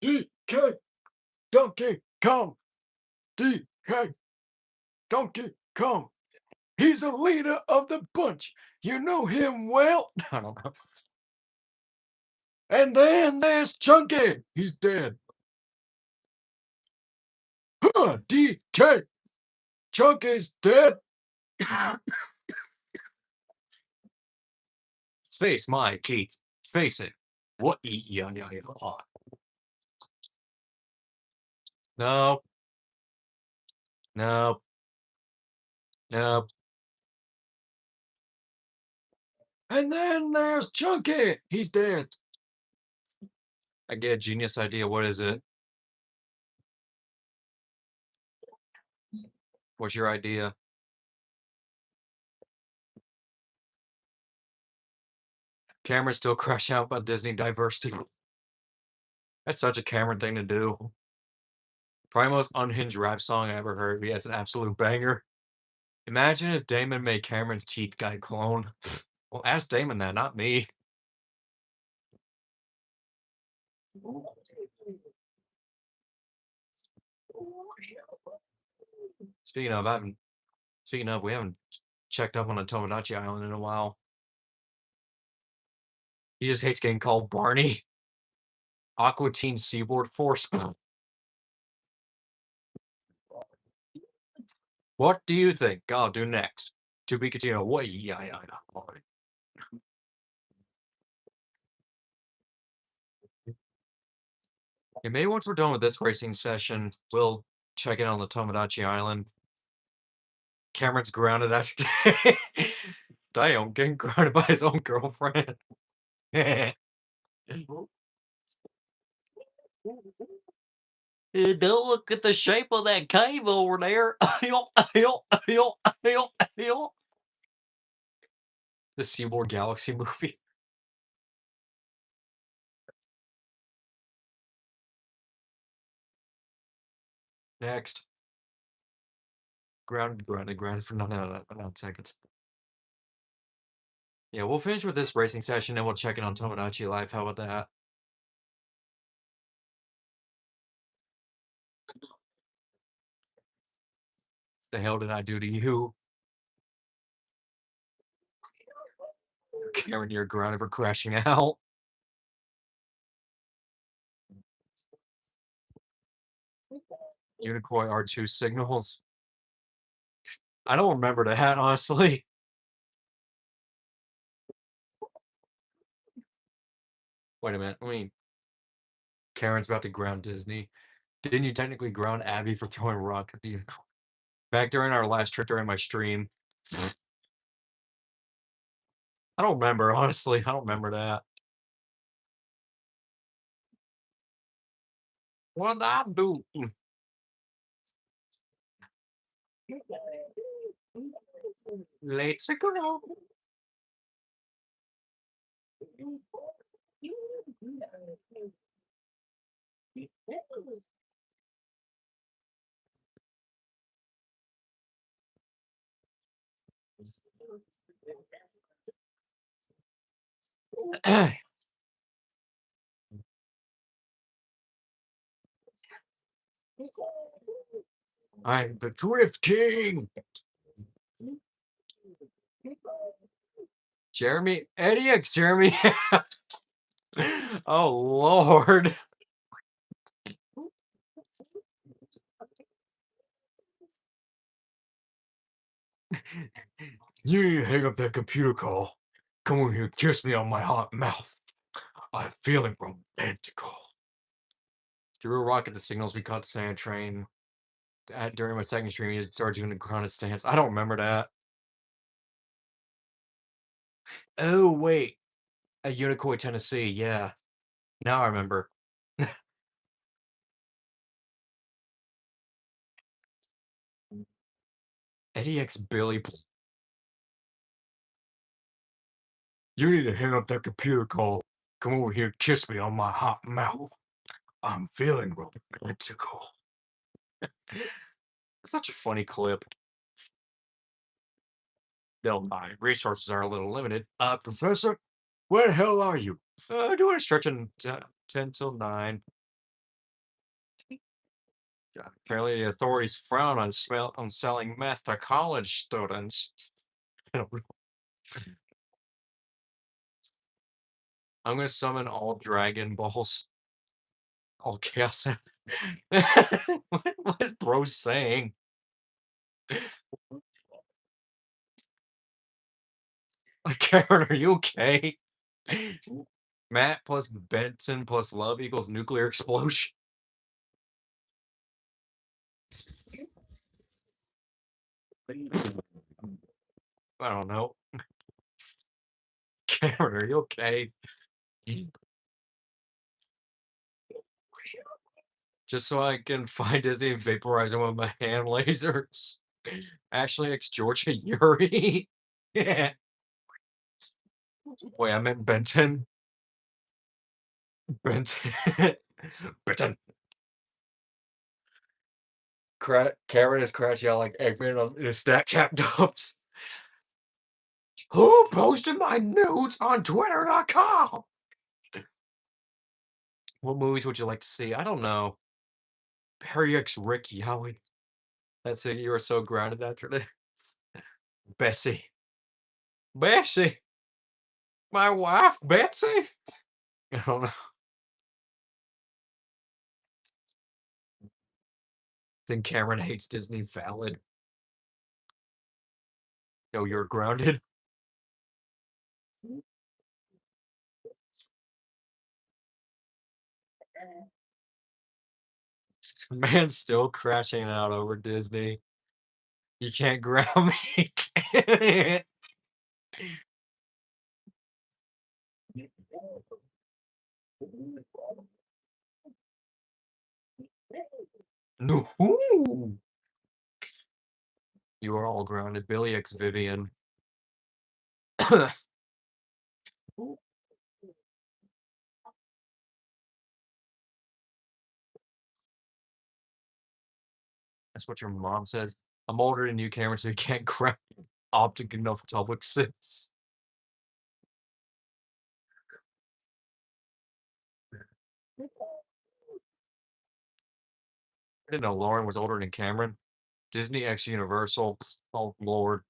DK! Donkey Kong! DK! Donkey Kong! He's a leader of the bunch. You know him well. I don't know. And then there's Chunky. He's dead. DK! Chunky's dead. Face my teeth. Face it. What? Yeah. Nope. Nope. Nope. And then there's Chunky. He's dead. I get a genius idea. What is it? What's your idea? Cameron still crush out about Disney diversity. That's such a Cameron thing to do. Probably the most unhinged rap song I ever heard. Yeah, it's an absolute banger. Imagine if Damon made Cameron's Teeth Guy clone. Well, ask Damon that, not me. Speaking of, I haven't. Speaking of, we haven't checked up on the Tomodachi Island in a while. He just hates getting called Barney. Aqua Teen Seaboard Force. What do you think I'll do next? To be continued. What? Yeah. Okay, maybe once we're done with this racing session, we'll check in on the Tomodachi Island. Cameron's grounded after. Damn, getting grounded by his own girlfriend. Don't look at the shape of that cave over there. The Seymour Galaxy movie. Next. Grounded for 9 seconds. Yeah, we'll finish with this racing session and we'll check in on Tomodachi Life. How about that? The hell did I do to you? Karen, you're grounded for crashing out. Unicoi R2 signals. I don't remember that, honestly. Wait a minute. I mean, Karen's about to ground Disney. Didn't you technically ground Abby for throwing a rock at the Unicoi? Back during our last trip during my stream. I don't remember, honestly. I don't remember that. What did I do? Let's go. I'm the Drift King. Jeremy, Eddie X Jeremy. Oh Lord. You need to hang up that computer call. Come over here, kiss me on my hot mouth. I'm feeling romantical. Threw a rock at the signals we caught the sand train. During my second stream, he started doing the grounded stance. I don't remember that. Oh wait, at Unicoi, Tennessee. Yeah, now I remember. Eddie X Billy. You need to hang up that computer call. Come over here, kiss me on my hot mouth. I'm feeling romantical. It's such a funny clip. They'll my resources are a little limited. Professor, where the hell are you? Doing a stretch in 10 till 9. Yeah, apparently, the authorities frown on selling meth to college students. I'm gonna summon all Dragon Balls. All Chaos. What is bro saying? Karen, are you okay? Matt plus Benson plus love equals nuclear explosion. I don't know. Karen, are you okay? Just so I can find Disney and vaporize him with my hand lasers. Ashley X Georgia Yuri. Yeah. Wait, I meant Benton. Benton. Benton. Karen is crashing out like Eggman on his Snapchat dumps. Who posted my nudes on Twitter.com? What movies would you like to see? I don't know. Perry X Ricky. How would that's it? You were so grounded after this. Bessie. Bessie. My wife, Betsy. I don't know. Think Cameron hates Disney. Valid. No, you're grounded. Man's still crashing out over Disney. You can't ground me. No. You are all grounded. Billy X Vivian. That's what your mom says. I'm older than you, Cameron, so you can't crack optic enough public sis. I didn't know Lauren was older than Cameron. Disney X Universal. Oh, Lord.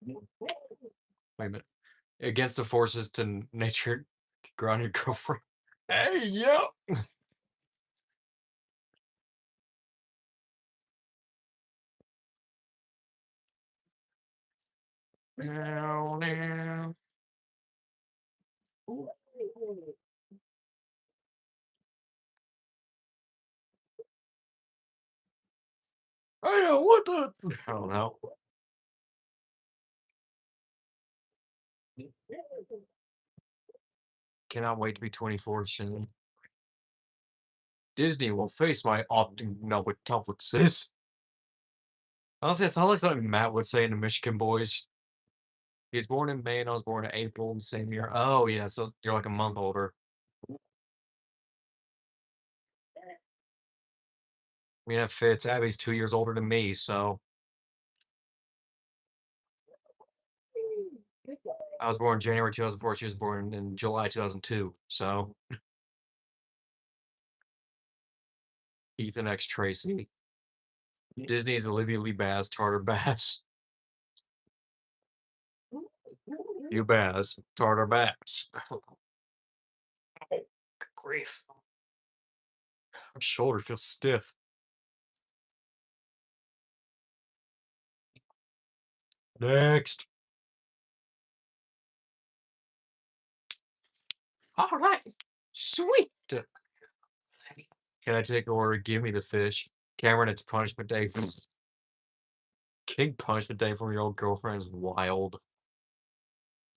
Wait a minute. Against the forces to nature, ground your girlfriend. Hey, yo! Now, now. Hey, what the? I don't know. Cannot wait to be 24 soon. Disney will face my opting no with topic sis. Honestly, it sounds like something Matt would say in the Michigan Boys. He was born in May and I was born in April in the same year. Oh, yeah, so you're like a month older. I mean, that fits. Abby's 2 years older than me, so. I was born January 2004. She was born in July 2002. So, Ethan X Tracy. Disney's Olivia Lee Bass, Tartar Bass. You Bass, Tartar Bass. Good grief. My shoulder feels stiff. Next. All right. Sweet. Can I take an order? Give me the fish. Cameron, it's punishment day. Getting punishment day from your old girlfriend is wild.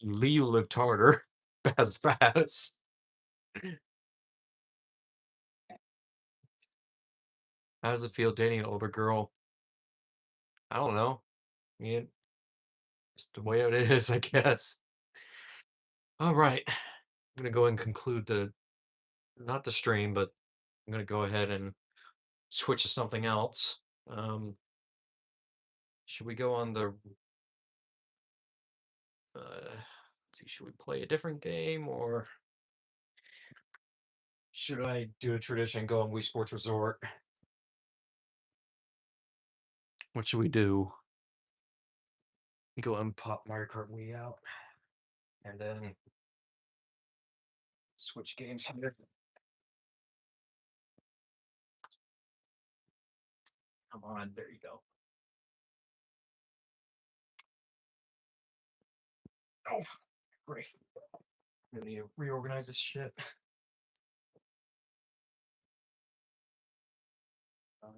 Lee, you lived harder. Bass, bass. How does it feel dating an older girl? I don't know. I mean, it's the way it is, I guess. All right. I'm gonna go and conclude the not the stream, but I'm gonna go ahead and switch to something else. Should we go on the let's see, should we play a different game or should I do a tradition and go on Wii Sports Resort? What should we do? We go and pop Mario Kart Wii out and then switch games here. Come on, there you go. Oh, great. I'm gonna need to reorganize this shit.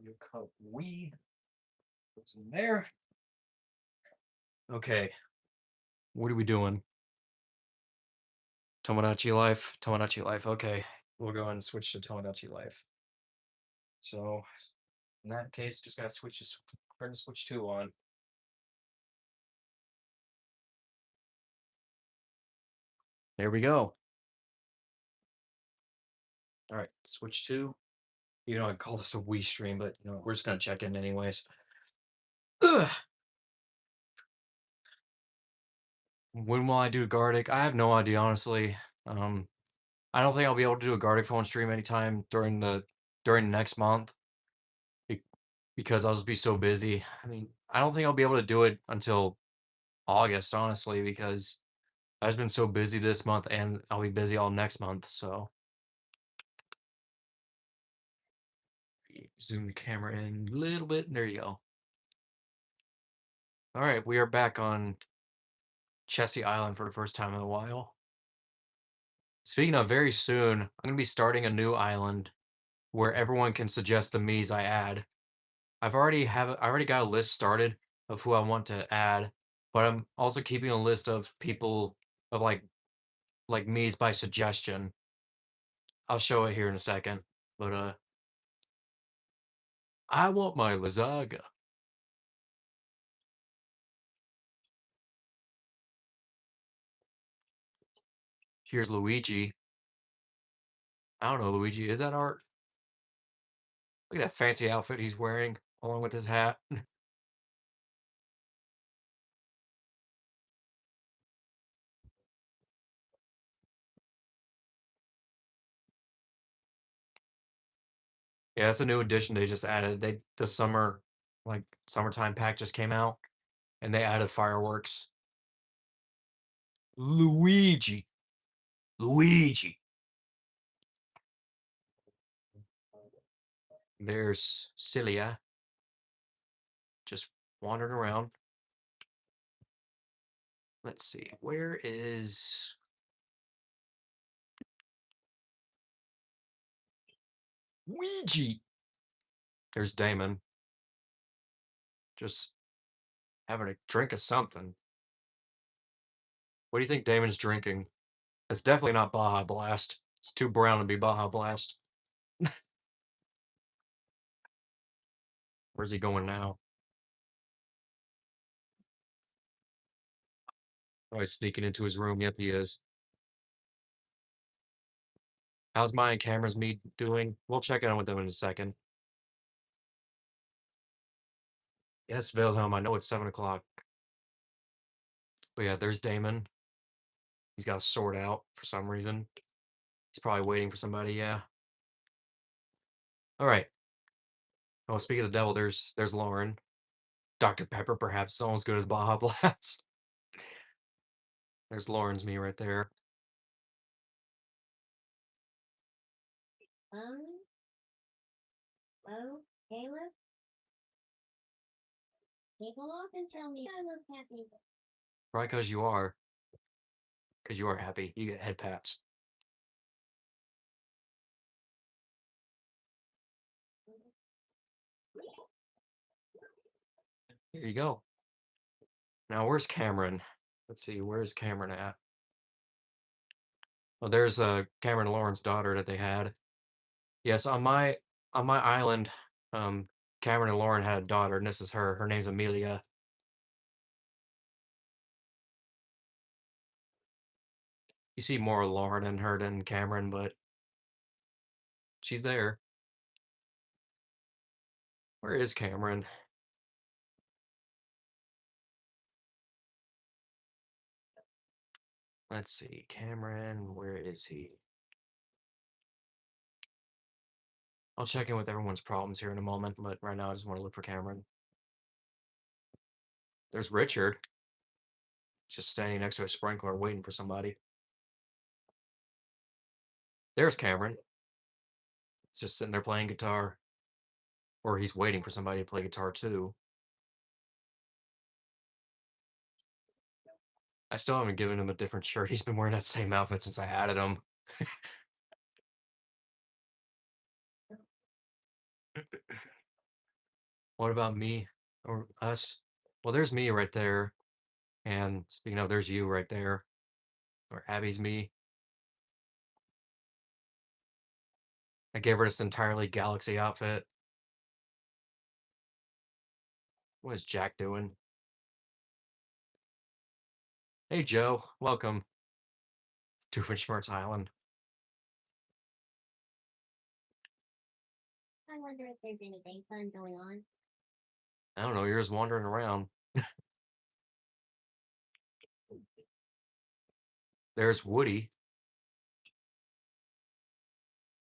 Your cup Wii. What's in there? Okay. What are we doing? Tomodachi Life. Tomodachi Life. Okay. We'll go ahead and switch to Tomodachi Life. So in that case, just gotta switch this turn the switch 2 on. There we go. All right, switch 2. You know, I call this a Wii stream, but you know, we're just gonna check in anyways. Ugh. When will I do Gardic? I have no idea, honestly. I don't think I'll be able to do a Gardic phone stream anytime during next month because I'll just be so busy. I mean, I don't think I'll be able to do it until August, honestly, because I've just been so busy this month and I'll be busy all next month. So zoom the camera in a little bit. There you go. All right, we are back on Chessie Island for the first time in a while. Speaking of, very soon, I'm going to be starting a new island where everyone can suggest the Miis I add. I already got a list started of who I want to add, but I'm also keeping a list of people of like me's by suggestion. I'll show it here in a second, but I want my lasagna. Here's Luigi. I don't know, Luigi. Is that art? Look at that fancy outfit he's wearing, along with his hat. Yeah, it's a new edition they just added. The summertime pack just came out, and they added fireworks. Luigi, Luigi. There's Cilia, just wandering around. Let's see, where is Ouija? There's Damon, just having a drink of something. What do you think Damon's drinking? It's definitely not Baja Blast. It's too brown to be Baja Blast. Where's he going now? Oh, he's sneaking into his room. Yep, he is. How's my and Cameron's meet doing? We'll check in with them in a second. Yes, Wilhelm, I know it's 7 o'clock. But yeah, there's Damon. He's got a sword out for some reason. He's probably waiting for somebody, yeah. All right. Oh, speaking of the devil, there's Lauren. Dr. Pepper, perhaps, is almost as good as Baja Blast. There's Lauren's me right there. Hello, Caleb? People often tell me I look happy. Probably because you are. Because you are happy. You get head pats. Here you go. Now, where's Cameron? Let's see, where's Cameron at? Oh, there's Cameron and Lauren's daughter that they had. Yes, on my island, um, Cameron and Lauren had a daughter, and this is her. Her name's Amelia. You see more of Lauren in her than Cameron, but she's there. Where is Cameron? Let's see, Cameron, where is he? I'll check in with everyone's problems here in a moment, but right now I just want to look for Cameron. There's Richard, just standing next to a sprinkler waiting for somebody. There's Cameron. He's just sitting there playing guitar. Or he's waiting for somebody to play guitar too. I still haven't given him a different shirt. He's been wearing that same outfit since I added him. What about me or us? Well, there's me right there. And speaking of, there's you right there. Or Abby's me. I gave her this entirely Galaxy outfit. What is Jack doing? Hey, Joe. Welcome to Doofenshmirtz Island. I wonder if there's anything fun going on. I don't know. You're just wandering around. There's Woody.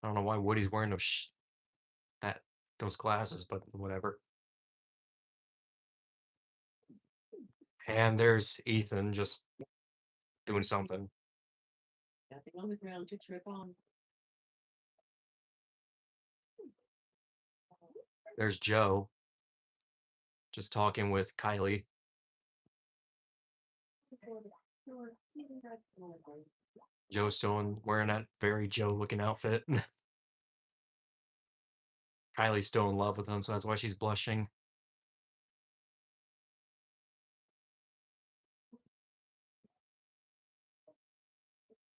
I don't know why Woody's wearing that those glasses, but whatever. And there's Ethan just doing something. Nothing on the ground to trip on. There's Joe just talking with Kylie. Joe's still wearing that very Joe looking outfit. Kylie's still in love with him, so that's why she's blushing.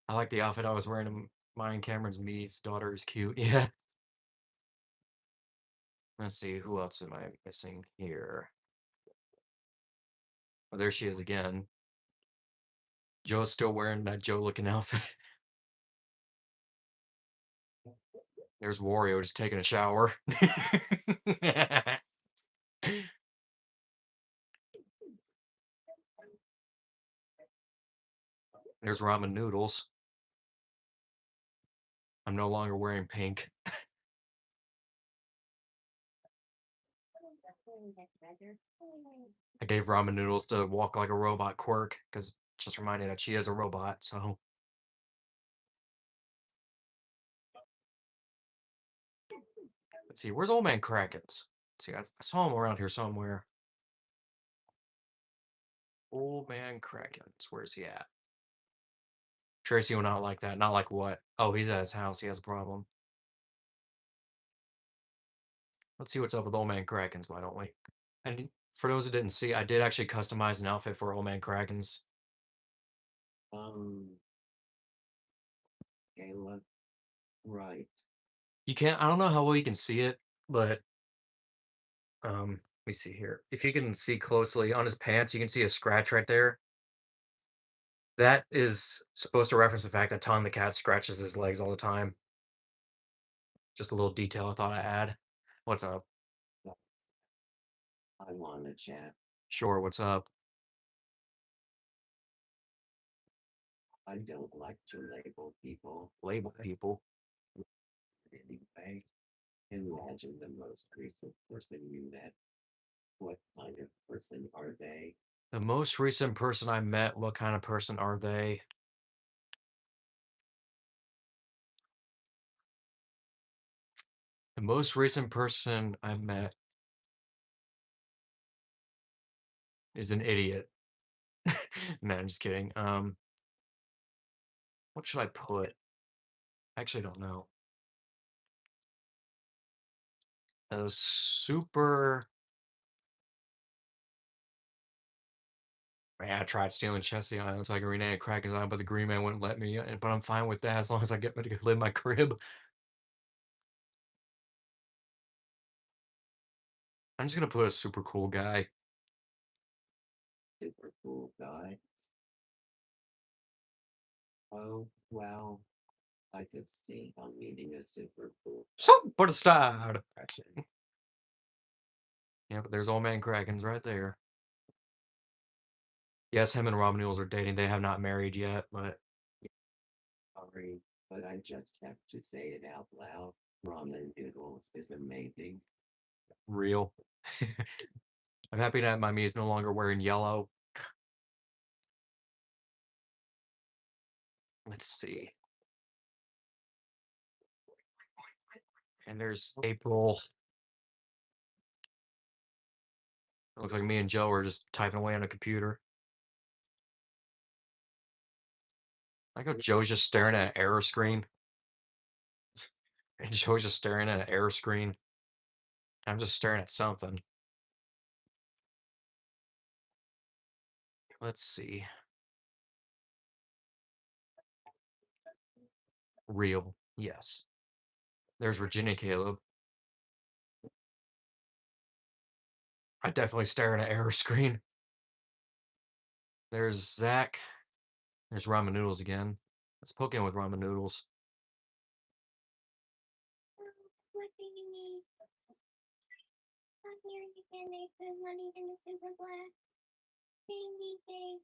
I like the outfit I was wearing to mine. Cameron's Me's daughter is cute. Yeah. Let's see, who else am I missing here? Oh, there she is again. Joe's still wearing that Joe looking outfit. There's Wario just taking a shower. There's ramen noodles. I'm no longer wearing pink. I gave ramen noodles to walk like a robot quirk because just reminded that she is a robot. So let's see, where's Old Man Krakens? Let's see, I saw him around here somewhere. Old Man Krakens, where's he at? Tracy will not like that. Not like what? Oh, he's at his house. He has a problem. Let's see what's up with Old Man Krakens, why don't we? And for those who didn't see, I did actually customize an outfit for Old Man Krakens. Caleb, right. You can't, I don't know how well you can see it, but let me see here. If you can see closely on his pants, you can see a scratch right there. That is supposed to reference the fact that Tom the cat scratches his legs all the time. Just a little detail I thought I'd add. What's up? I want to chat. Sure, what's up? I don't like to label people Label people. anyway. Imagine the most recent person you met. What kind of person are they? The most recent person I met, what kind of person are they? The most recent person I met is an idiot. No, I'm just kidding. What should I put? I actually don't know. A super. Man, I tried stealing Chessie Island so I could rename it Kraken's Island, but the Green Man wouldn't let me. But I'm fine with that as long as I get to live in my crib. I'm just gonna put a super cool guy. Super cool guy. Oh, well, I could see how meeting a super cool Superstar. Yeah, but there's Old Man Krakens right there. Yes, him and Rob Newells are dating. They have not married yet, but sorry, but I just have to say it out loud. Ramen noodles is amazing. real. I'm happy that my me is no longer wearing yellow. Let's see. And there's April. It looks like me and Joe are just typing away on a computer. I like how Joe's just staring at an error screen. And Joe's just staring at an error screen. I'm just staring at something. Let's see. Real. Yes. There's Virginia Caleb. I definitely stare at an error screen. There's Zach. There's ramen noodles again. Let's poke in with ramen noodles. What do you need? I'm here again. They put money in the super glass. Ding.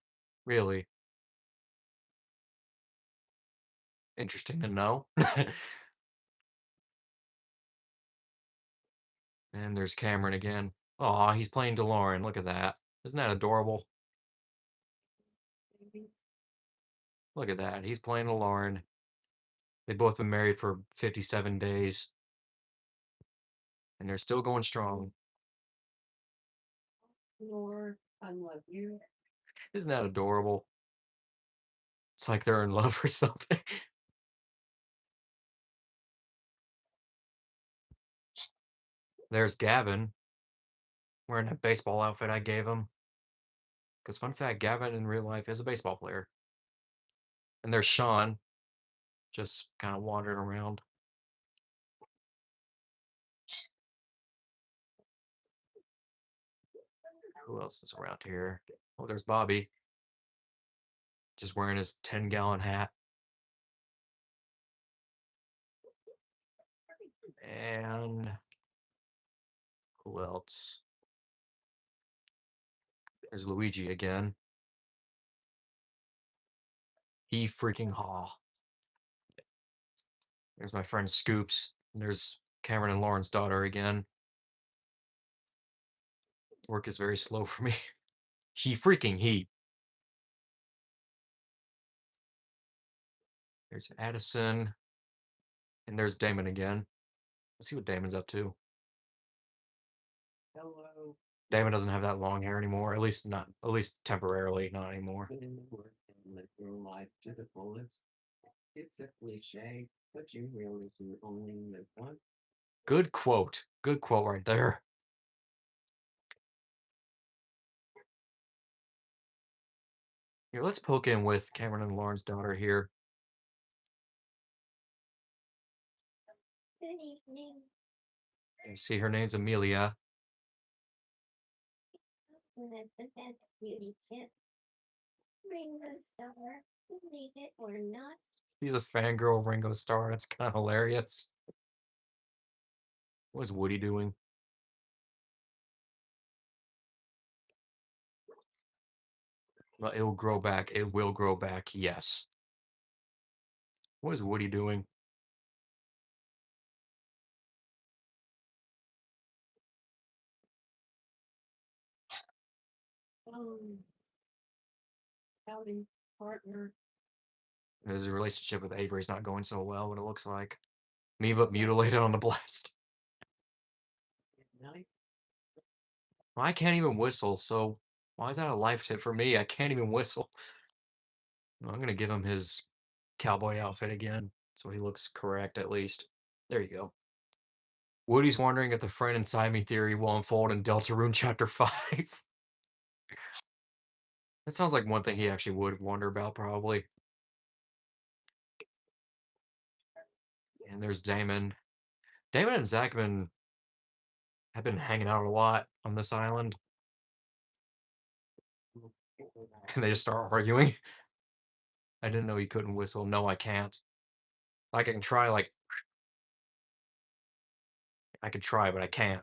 Really interesting to know. And there's Cameron again. Aw, he's playing DeLorean. Look at that. Isn't that adorable? Look at that. He's playing DeLorean. They've both been married for 57 days. And they're still going strong. Lord, I love you. Isn't that adorable? It's like they're in love or something. There's Gavin wearing that baseball outfit I gave him. Because, fun fact, Gavin in real life is a baseball player. And there's Sean. Just kind of wandering around. Who else is around here? Oh, there's Bobby. Just wearing his 10-gallon hat. And who else? There's Luigi again. He freaking haw. There's my friend Scoops. There's Cameron and Lauren's daughter again. Work is very slow for me. He freaking he. There's Addison. And there's Damon again. Let's see what Damon's up to. Hello. Damon doesn't have that long hair anymore. At least temporarily, not anymore. Put in the work and live your life to the fullest. It's a cliche, but you really do only live once. Good quote. Good quote right there. Here, let's poke in with Cameron and Lauren's daughter here. Good evening. You see her name's Amelia. That's the best beauty tip. Rainbow Star, believe it or not. She's a fangirl of Ringo Starr. That's kind of hilarious. What is Woody doing? Well, it will grow back. It will grow back. Yes. What is Woody doing? Howdy, partner. His relationship with Avery's not going so well, what it looks like. Me but mutilated on the blast. Night. Well, I can't even whistle, so why is that a life tip for me? I can't even whistle. Well, I'm gonna give him his cowboy outfit again, so he looks correct at least. There you go. Woody's wondering if the friend inside me theory will unfold in Deltarune Chapter 5. That sounds like one thing he actually would wonder about, probably. And there's Damon. Damon and Zachman have been hanging out a lot on this island. And they just start arguing. I didn't know he couldn't whistle. No, I can't. I can try, like... I could try, but I can't.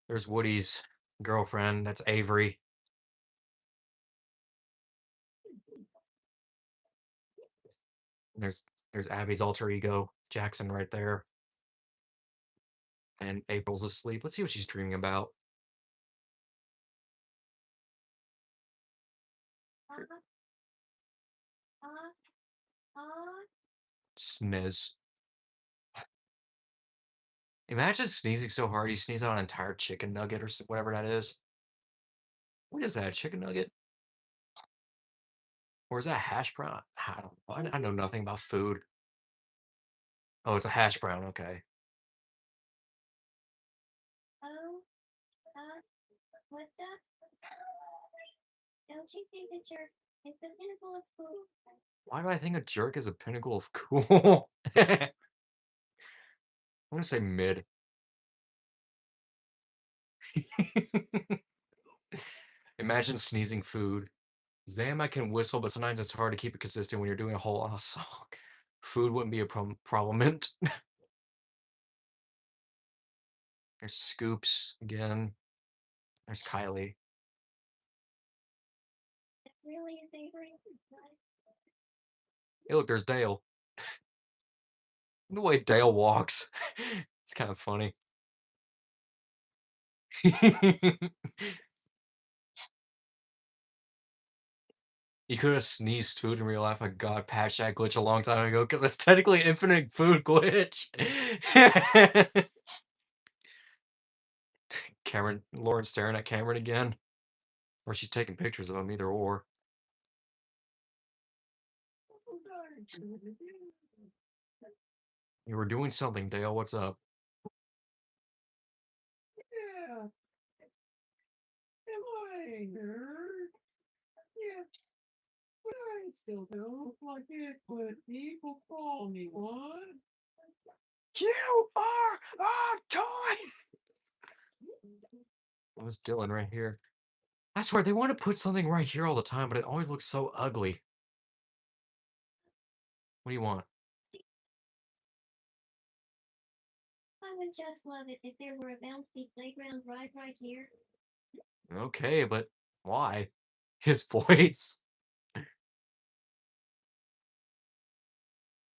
There's Woody's girlfriend. That's Avery. There's Abby's alter ego, Jackson, right there. And April's asleep. Let's see what she's dreaming about. Sniz. Imagine sneezing so hard you sneeze out an entire chicken nugget or whatever that is. What is that, a chicken nugget? Or is that hash brown? I don't know. I know nothing about food. Oh, it's a hash brown, okay. Oh, what's up? Don't you think that you're it's the pinnacle of cool? Why do I think a jerk is a pinnacle of cool? I'm gonna say mid. Imagine sneezing food. Zam, I can whistle, but sometimes it's hard to keep it consistent when you're doing a whole song. Food wouldn't be a problem. There's Scoops again. There's Kylie. It really is Avery. Hey, look, there's Dale. The way Dale walks. It's kind of funny. You could have sneezed food in real life. I God, patched that glitch a long time ago because it's technically an infinite food glitch. Lauren staring at Cameron again. Or she's taking pictures of him, either or. You were doing something, Dale. What's up? Yeah. Am I a nerd? Yes. But I I still don't look like it, but people call me one. You are a toy! What was Dylan right here? I swear, they want to put something right here all the time, but it always looks so ugly. What do you want? I would just love it if there were a bouncy playground right here. Okay, but why? His voice.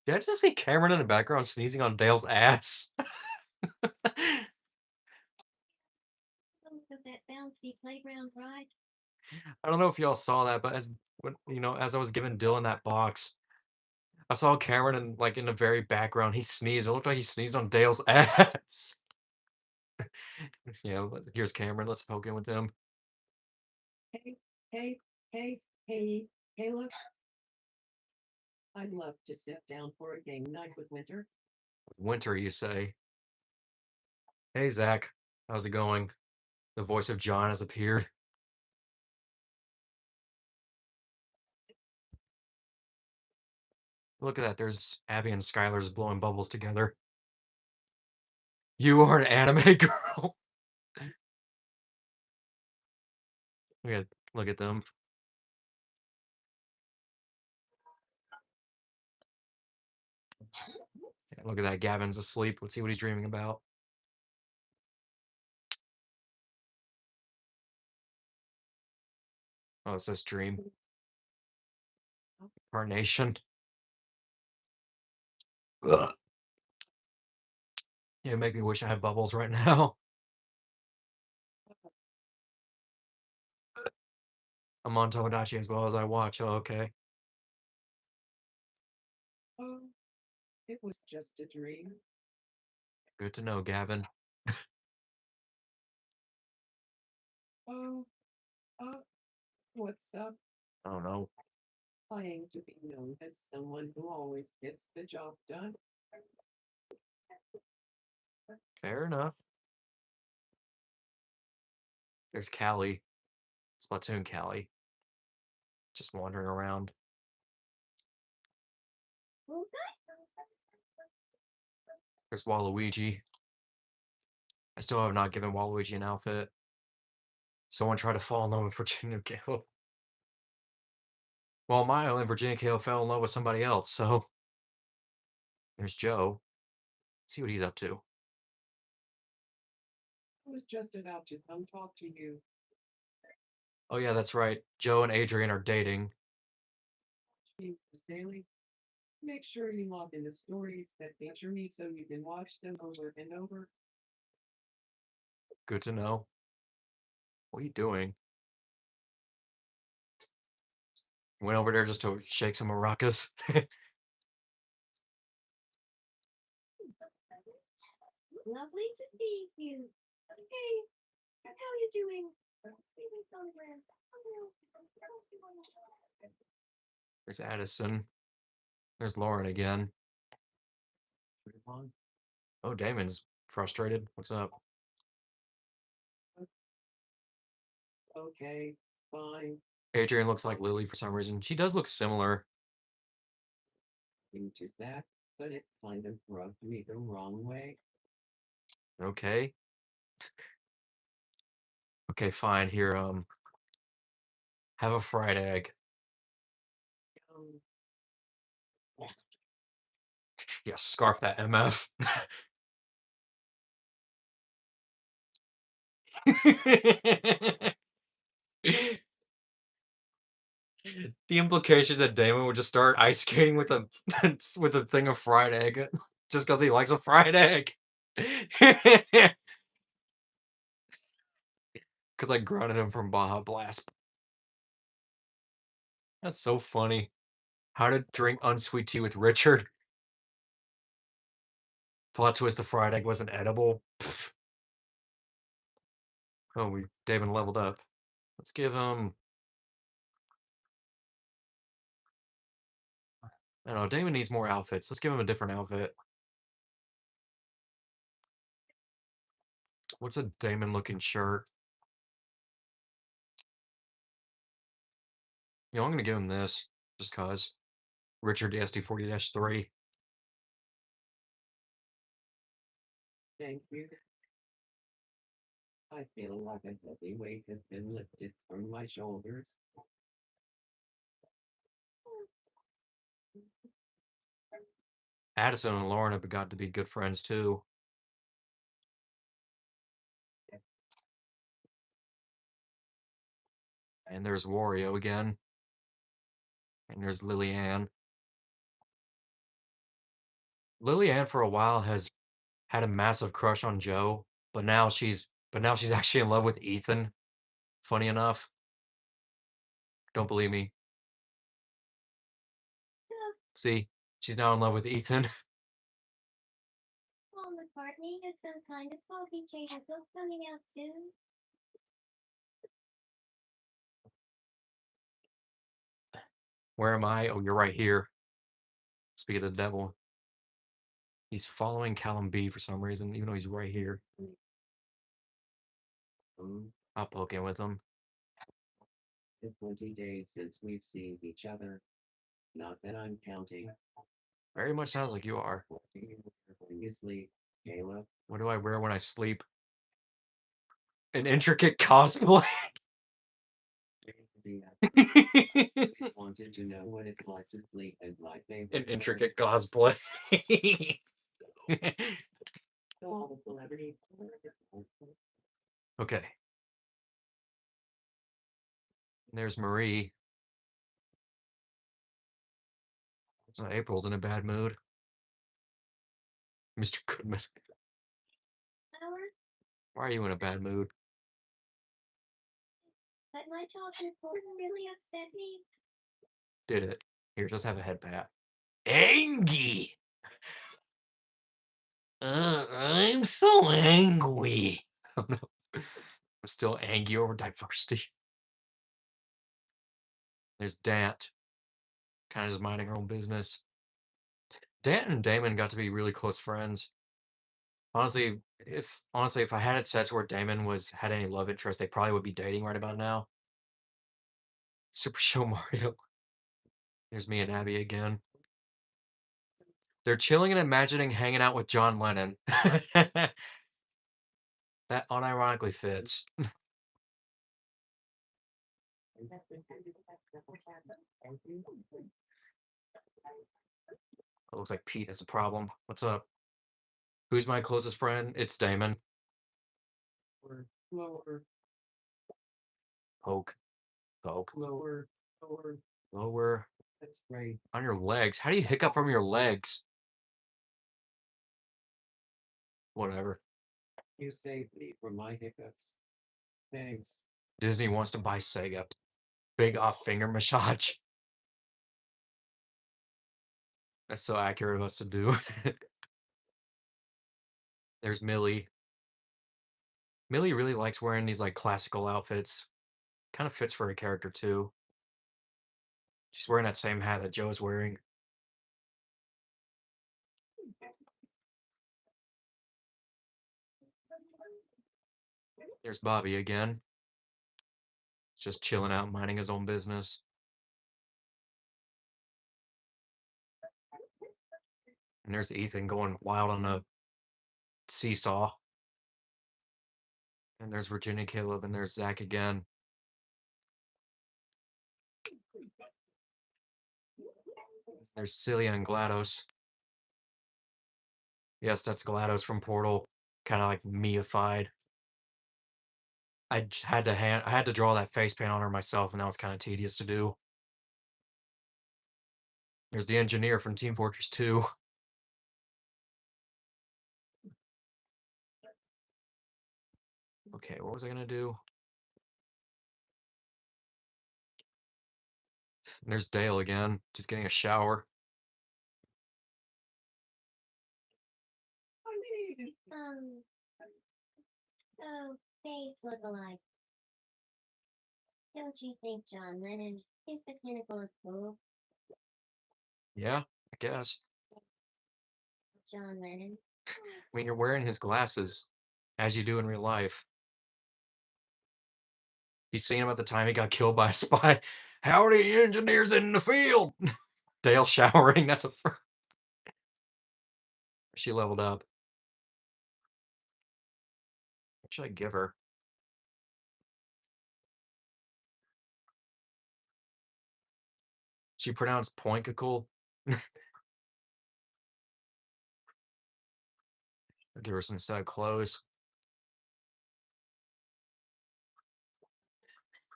Did I just see Cameron in the background sneezing on Dale's ass? Look at that bouncy playground ride. I don't know if y'all saw that, but as as I was giving Dylan that box, I saw Cameron in the very background. He sneezed. It looked like he sneezed on Dale's ass. Here's Cameron. Let's poke in with him. Hey, hey, hey, hey, Caleb. I'd love to sit down for a game night with Winter. Winter, you say? Hey, Zach. How's it going? The voice of John has appeared. Look at that. There's Abby and Skylar's blowing bubbles together. You are an anime girl. Look at them. Yeah, look at that. Gavin's asleep. Let's see what he's dreaming about. Oh, it says dream. Carnation. Ugh. Yeah, make me wish I had bubbles right now. I'm on Tomodachi as well as I watch. Oh, okay. Oh, it was just a dream. Good to know, Gavin. Oh, what's up? I don't know. I aim to be known as someone who always gets the job done. Fair enough. There's Callie. Splatoon Callie. Just wandering around. There's Waluigi. I still have not given Waluigi an outfit. Someone tried to fall in love with Virginia Caleb. Well, Milo and Virginia Caleb fell in love with somebody else, so. There's Joe. See what he's up to. I was just about to come talk to you. Oh, yeah, that's right. Joe and Adrian are dating. This daily. Make sure you log into stories that feature me so you can watch them over and over. Good to know. What are you doing? Went over there just to shake some maracas. Lovely to see you. Hey, how are you doing? There's Addison. There's Lauren again. Oh, Damon's frustrated. What's up? Okay, fine. Adrian looks like Lily for some reason. She does look similar. Just that, but it kind of rubbed me the wrong way. Okay. Okay, fine. Here, have a fried egg. Um, Yeah, scarf that MF. The implications that Damon would just start ice skating with a with a thing of fried egg just because he likes a fried egg. Because I grounded him from Baja Blast. That's so funny. How to drink unsweet tea with Richard. Plot twist: the fried egg wasn't edible. Pfft. Oh, Damon leveled up. Let's give him. I don't know. Damon needs more outfits. Let's give him a different outfit. What's a Damon looking shirt? I'm gonna give him this. Just cause. Richard DSD40-3. Thank you. I feel like a heavy weight has been lifted from my shoulders. Addison and Lauren have got to be good friends too. And there's Wario again. And there's Lillian. Lillian for a while has had a massive crush on Joe, but now she's actually in love with Ethan. Funny enough. Don't believe me. See, she's now in love with Ethan. Paul McCartney has some kind of coffee table book coming out soon. Where am I? Oh, you're right here. Speak of the devil. He's following Callum B for some reason, even though he's right here. I'll poke in with him. It's 20 days since we've seen each other. Not that I'm counting. Very much sounds like you are. What do you wear when you sleep, Caleb? What do I wear when I sleep? An intricate cosplay. Just wanted to know what it's like to sleep in my favorite. An intricate cosplay. Okay. There's Marie. So April's in a bad mood. Mr. Goodman. Howard, Why are you in a bad mood? but my talk report really upset me. Did it? Here, just have a head pat. Angie! I'm so angry. Oh, no. I'm still angry over diversity. There's Dant. Kind of just minding her own business. Dant and Damon got to be really close friends. Honestly, if I had it set to where Damon had any love interest, they probably would be dating right about now. Super Show Mario. There's me and Abby again. They're chilling and imagining hanging out with John Lennon. That unironically fits. It looks like Pete has a problem. What's up? Who's my closest friend? It's Damon. Lower, Poke. Poke. lower. Lower. That's great. On your legs. How do you hiccup from your legs? Whatever. You saved me from my hiccups. Thanks. Disney wants to buy Sega. Big off finger massage. That's so accurate of us to do. There's Millie. Millie really likes wearing these like classical outfits. Kind of fits for her character too. She's wearing that same hat that Joe's wearing. There's Bobby again. Just chilling out, minding his own business. And there's Ethan going wild on a seesaw. And there's Virginia Caleb, and there's Zach again. There's Celia and GLaDOS. Yes, that's GLaDOS from Portal. Kind of like meified. I had to draw that face paint on her myself, and that was kind of tedious to do. There's the engineer from Team Fortress 2. Okay, what was I gonna do? And there's Dale again, just getting a shower. Oh, face look alike. Don't you think John Lennon is the pinnacle of cool? Yeah, I guess. John Lennon. I mean, you're wearing his glasses, as you do in real life. He's seen him at the time he got killed by a spy. Howdy, engineers in the field. Dale showering. That's a first. She leveled up. What should I give her? She pronounced pointicle. Give her some set of clothes.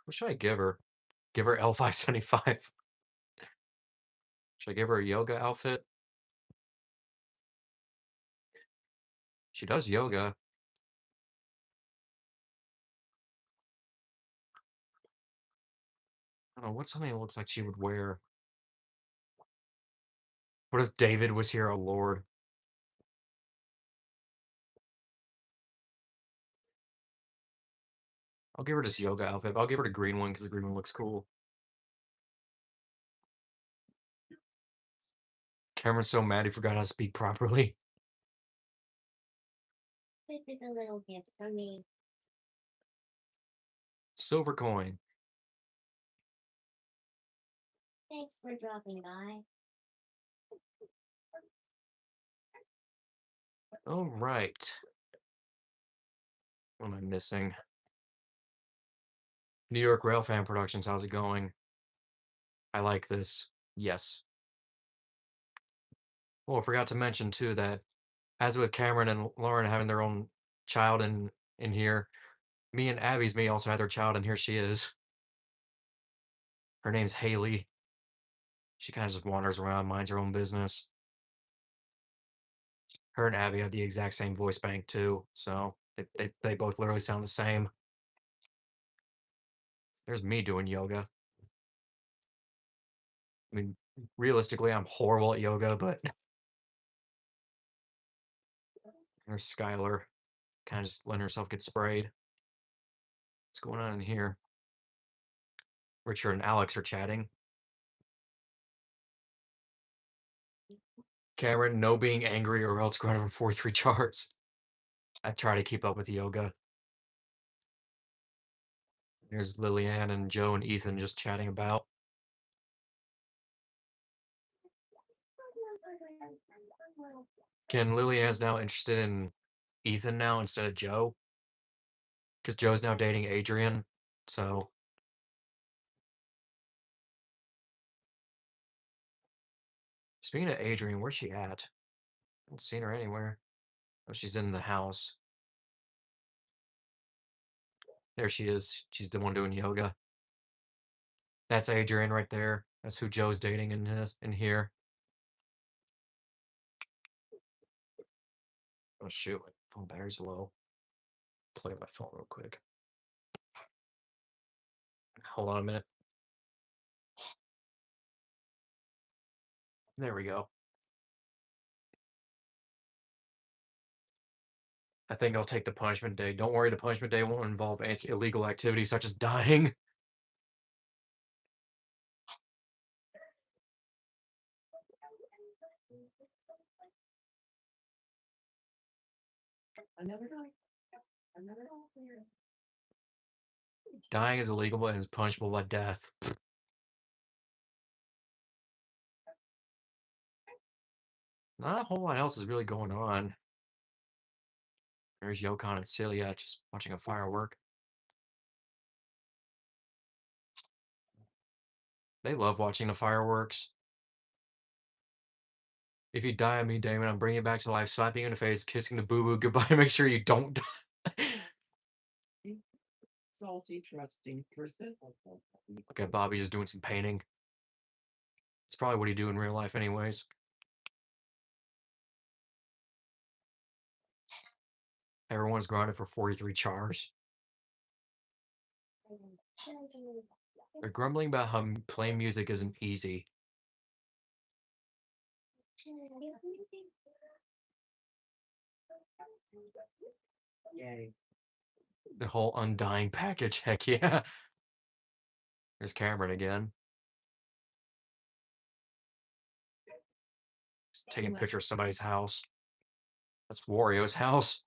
What should I give her? Give her L575. Should I give her a yoga outfit? She does yoga. I don't know, what's something that looks like she would wear? What if David was here? Oh, Lord. I'll give her this yoga outfit. I'll give her the green one because the green one looks cool. Cameron's so mad he forgot how to speak properly. This is a little gift from me. Silver coin. Thanks for dropping by. All right. What am I missing? New York Rail Fan Productions, how's it going? I like this. Yes. Well, I forgot to mention, too, that as with Cameron and Lauren having their own child in here, me and Abby's me also had their child, and here she is. Her name's Haley. She kind of just wanders around, minds her own business. Her and Abby have the exact same voice bank, too, so they both literally sound the same. There's me doing yoga. I mean, realistically, I'm horrible at yoga, but there's Skylar. Kind of just letting herself get sprayed. What's going on in here? Richard and Alex are chatting. Cameron, no being angry or else going over 43 jars. I try to keep up with yoga. There's Lillian and Joe and Ethan just chatting about. Can Lillian's now interested in Ethan now instead of Joe? Because Joe's now dating Adrian, so. Speaking of Adrian, where's she at? I haven't seen her anywhere. Oh, she's in the house. There she is. She's the one doing yoga. That's Adrian right there. That's who Joe's dating in here. Oh shoot, my phone battery's low. Plug in my phone real quick. Hold on a minute. There we go. I think I'll take the punishment day. Don't worry, the punishment day won't involve illegal activities such as dying. Another night. Another night. Dying is illegal and is punishable by death. Not a whole lot else is really going on. There's Yukon and Celia just watching a firework. They love watching the fireworks. If you die on me, Damon, I'm bringing you back to life, slapping you in the face, kissing the boo-boo goodbye, make sure you don't die. Salty, trusting person. Okay, Bobby just doing some painting. It's probably what he do in real life anyways. Everyone's grounded for 43 chars. They're grumbling about how playing music isn't easy. Yay. The whole undying package, heck yeah. There's Cameron again. Just taking a picture of somebody's house. That's Wario's house.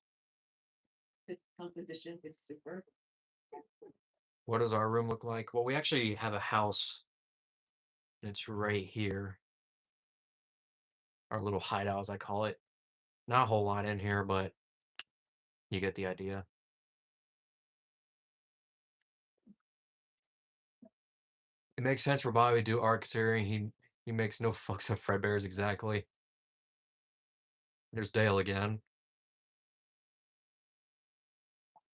This composition is super. What does our room look like? Well, we actually have a house And it's right here. Our little hideout, as I call it. Not a whole lot in here, but you get the idea. It makes sense for Bobby to do art considering he makes no fucks of Fredbear's exactly. There's Dale again.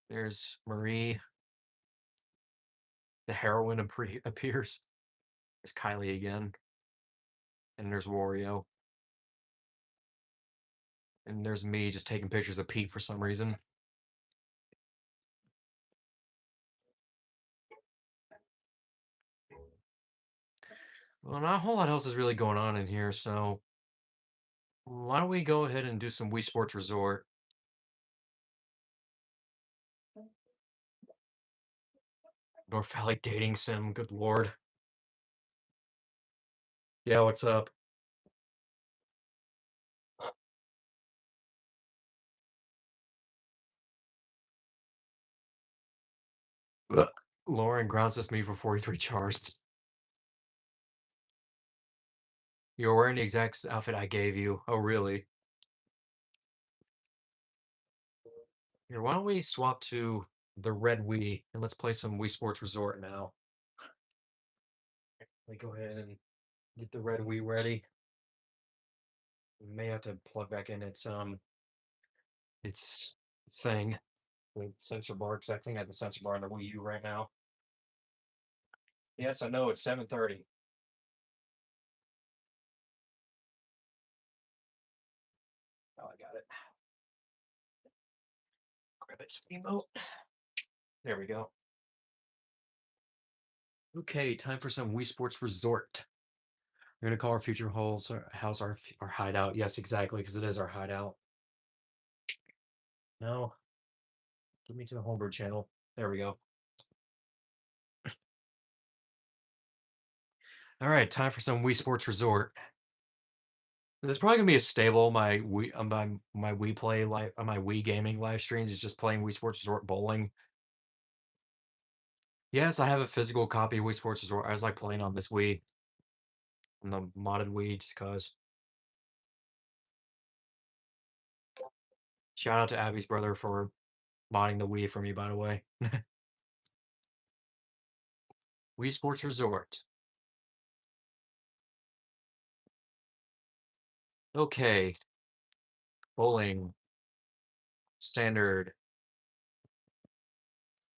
There's Marie. The heroine appears. There's Kylie again. And there's Wario. And there's me just taking pictures of Pete for some reason. Well, not a whole lot else is really going on in here, so why don't we go ahead and do some Wii Sports Resort? North Valley dating sim, good lord. Yeah, what's up? Ugh. Lauren grounds us me for 43 chars. You're wearing the exact outfit I gave you. Oh, really? Here, why don't we swap to the red Wii and let's play some Wii Sports Resort now. Let me go ahead and get the red Wii ready. We may have to plug back in its thing with sensor bar because I think I have the sensor bar on the Wii U right now. Yes, I know it's 7:30. Oh, I got it. Grab its emote. There we go. Okay, time for some Wii Sports Resort. We're gonna call our future house our hideout. Yes, exactly, because it is our hideout. No, give me to the homebrew channel. There we go. All right, time for some Wii Sports Resort. This is probably gonna be a stable. My Wii play live my Wii gaming live streams is just playing Wii Sports Resort bowling. Yes, I have a physical copy of Wii Sports Resort. I was like playing on this Wii, on the modded Wii, just cause. Shout out to Abby's brother for modding the Wii for me, by the way. Wii Sports Resort. Okay. Bowling. Standard.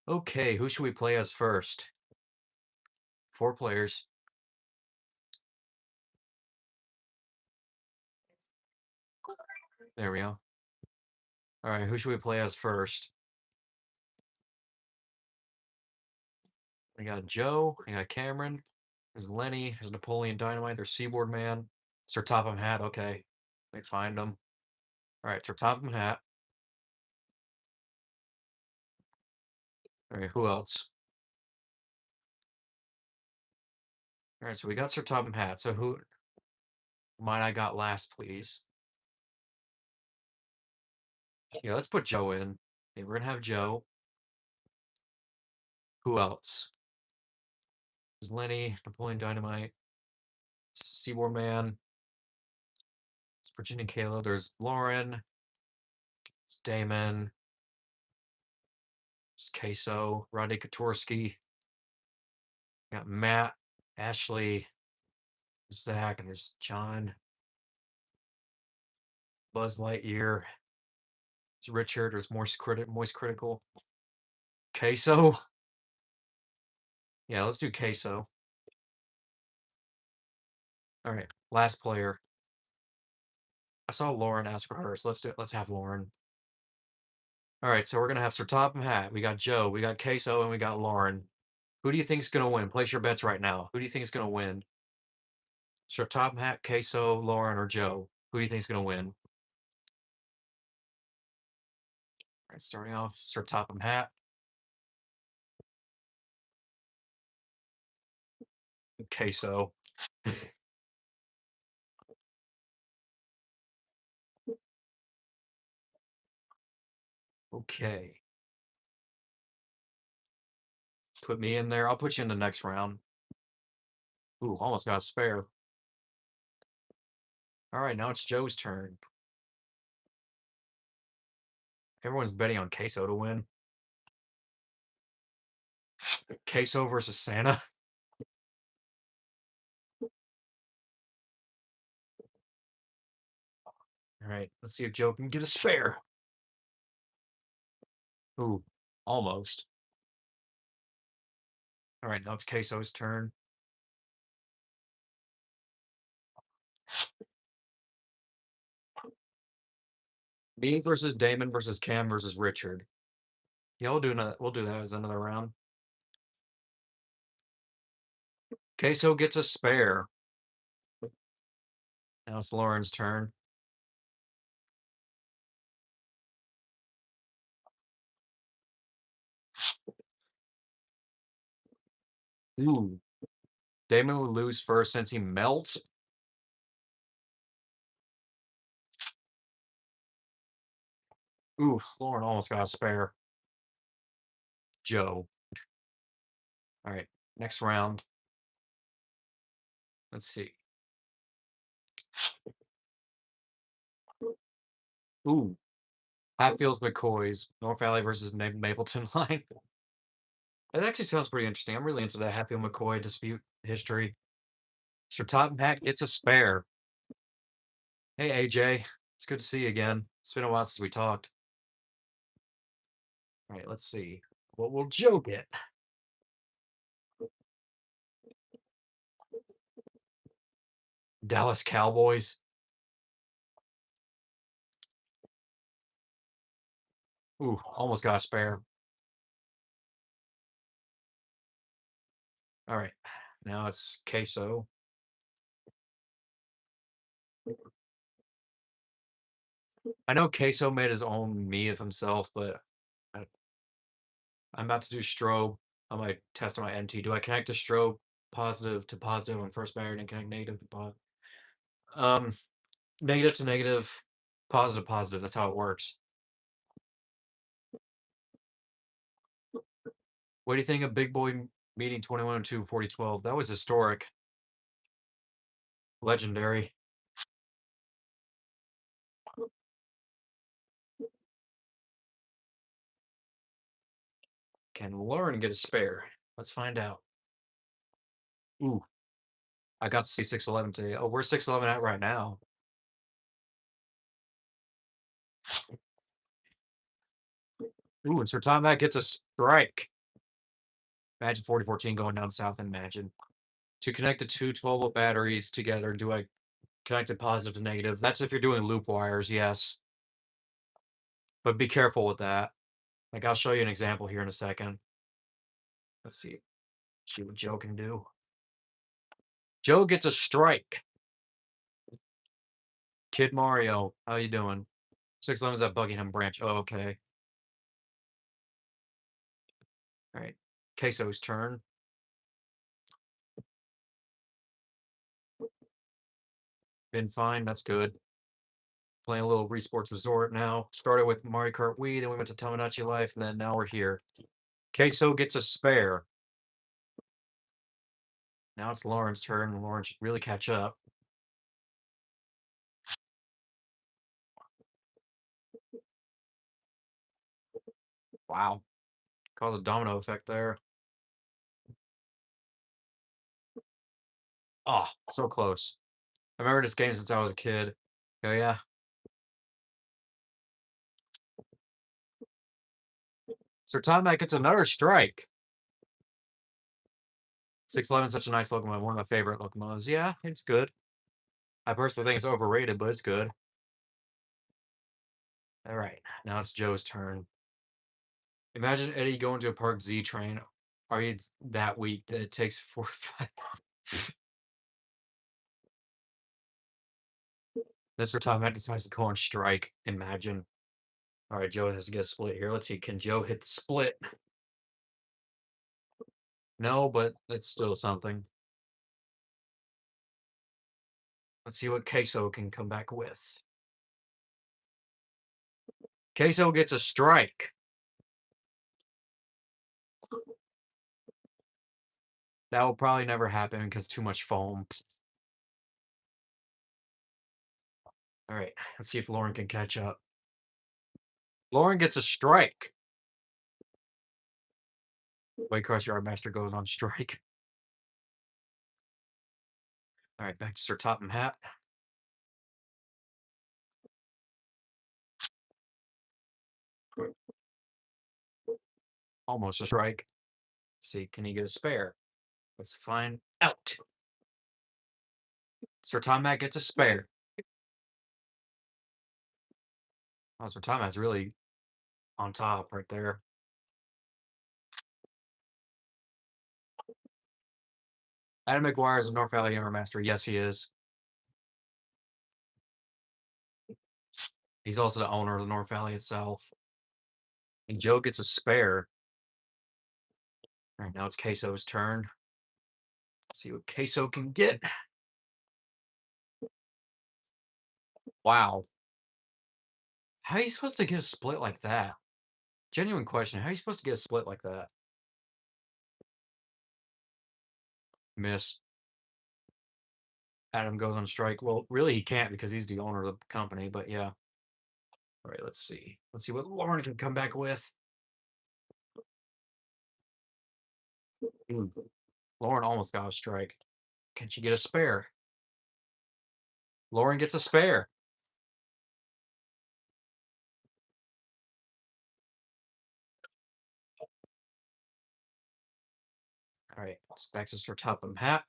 Okay, who should we play as first? 4 players. There we go. Alright, who should we play as first? We got Joe, we got Cameron, there's Lenny, there's Napoleon Dynamite, there's Seaboard Man, Sir Topham Hat, okay. Let me find him. Alright, Sir Topham Hat. Alright, who else? Alright, so we got Sir Topham Hat. So who might I got last, please? Yeah, let's put Joe in. Okay, we're gonna have Joe. Who else? There's Lenny, Napoleon Dynamite, Seaboard Man, there's Virginia Kayla, there's Lauren, there's Damon, there's Queso, Rodney Kotorski, got Matt, Ashley, Zach, and there's John, Buzz Lightyear, there's Richard, there's Moist Critical, Queso. Yeah, let's do Queso. All right, last player. I saw Lauren ask for hers. Let's do it. Let's have Lauren. All right, so we're gonna have Sir Topham Hat. We got Joe, we got Queso, and we got Lauren. Who do you think's gonna win? Place your bets right now. Who do you think is gonna win? Sir Topham Hat, Queso, Lauren, or Joe? Who do you think's gonna win? All right, starting off, Sir Topham Hat. Queso. Okay. Put me in there. I'll put you in the next round. Ooh, almost got a spare. All right, now it's Joe's turn. Everyone's betting on Queso to win. Queso versus Santa. All right, let's see if Joe can get a spare. Ooh, almost. All right, now it's Queso's turn. Me versus Damon versus Cam versus Richard. Yeah, we'll do that as another round. Queso gets a spare. Now it's Lauren's turn. Ooh. Damon would lose first since he melts. Ooh, Lauren almost got a spare. Joe. All right, next round. Let's see. Ooh. Hatfields McCoys. North Valley versus Mapleton line. That actually sounds pretty interesting. I'm really into that Hatfield McCoy dispute history. Sir Totten Hat gets a spare. Hey, AJ. It's good to see you again. It's been a while since we talked. All right, let's see. What will Joe get? Dallas Cowboys. Ooh, almost got a spare. All right, now it's Queso. I know Queso made his own me of himself, but I'm about to do strobe. I might test my NT. Do I connect a strobe positive to positive on first battery and connect negative to positive? Negative to negative, positive positive. That's how it works. What do you think of Big Boy meeting 2102 4012? That was historic. Legendary. Can Lauren get a spare? Let's find out. Ooh, I got to see 611 today. Oh, where's 611 at right now? Ooh, and Sir Tom Mac gets a strike. Imagine 4014 going down south and Imagine. To connect the two 12-volt batteries together, do I connect it positive to negative? That's if you're doing loop wires, yes. But be careful with that. Like, I'll show you an example here in a second. Let's see what Joe can do. Joe gets a strike. Kid Mario, how you doing? 611's at Buckingham Branch. Oh, okay. All right. Queso's turn. Been fine. That's good. Playing a little Wii Sports Resort now. Started with Mario Kart Wii, then we went to Tomodachi Life, and then now we're here. Queso gets a spare. Now it's Lauren's turn. Lauren should really catch up. Wow. Cause a domino effect there. Oh, so close. I remember this game since I was a kid. Oh, yeah. Sir Tomac gets another strike. 611 is such a nice locomotive. One of my favorite locomotives. Yeah, it's good. I personally think it's overrated, but it's good. All right, now it's Joe's turn. Imagine Eddie going to a Park Z train. Are you that weak that it takes 4 or 5? Mr. Tom decides to go on strike. Imagine. All right, Joe has to get a split here. Let's see. Can Joe hit the split? No, but it's still something. Let's see what Queso can come back with. Queso gets a strike. That will probably never happen because too much foam. All right, let's see if Lauren can catch up. Lauren gets a strike. Waycross Yardmaster goes on strike. All right, back to Sir Topham Hat. Almost a strike. Let's see, can he get a spare? Let's find out. Sir Topham Hat gets a spare. Oh, Sir Topham Hat's really on top right there. Adam McGuire is a North Valley Yardmaster. Yes, he is. He's also the owner of the North Valley itself. And Joe gets a spare. All right, now it's Queso's turn. Let's see what Queso can get. Wow. How are you supposed to get a split like that? Genuine question. How are you supposed to get a split like that? Miss. Adam goes on strike. Well, really, he can't because he's the owner of the company, but yeah. All right, let's see. Let's see what Lauren can come back with. Ooh, Lauren almost got a strike. Can she get a spare? Lauren gets a spare. All right, back to Sir Topham Hat.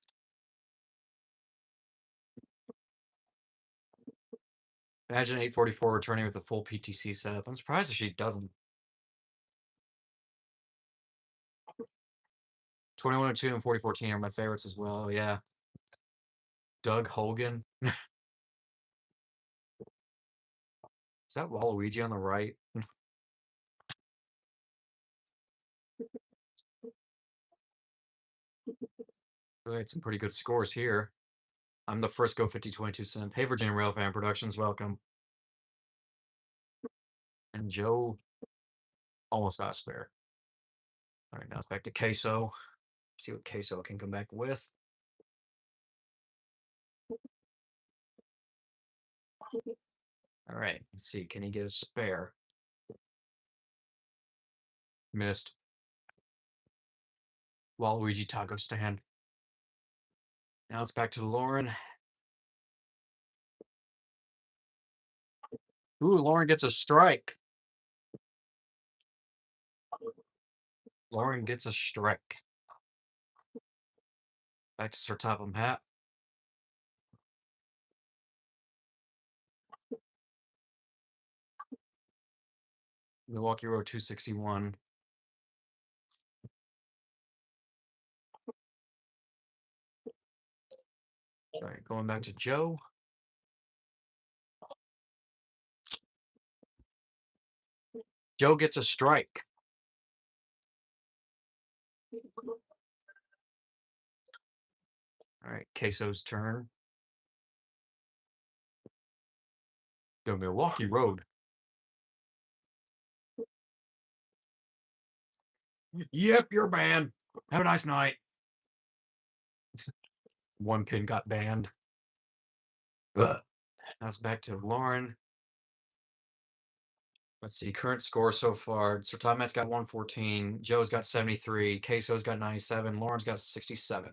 Imagine 844 returning with a full PTC setup. I'm surprised if she doesn't. 2102 and 4014 are my favorites as well. Yeah. Doug Hogan. Is that Waluigi on the right? We had some pretty good scores here. I'm the Frisco 5022 Sim. Hey, Virginia Railfan Productions, welcome. And Joe almost got a spare. All right, now it's back to Queso. See what Queso can come back with. All right, let's see. Can he get a spare? Missed. Waluigi taco stand. Now it's back to Lauren. Ooh, Lauren gets a strike. Lauren gets a strike. Back to Sir Topham Hat. Milwaukee Road 261. All right, going back to Joe. Joe gets a strike. All right, Queso's turn. The Milwaukee Road. Yep, you're banned. Have a nice night. One pin got banned. Ugh. Now it's back to Lauren. Let's see, current score so far. Sir Topham got 114. Joe's got 73. Queso's got 97. Lauren's got 67.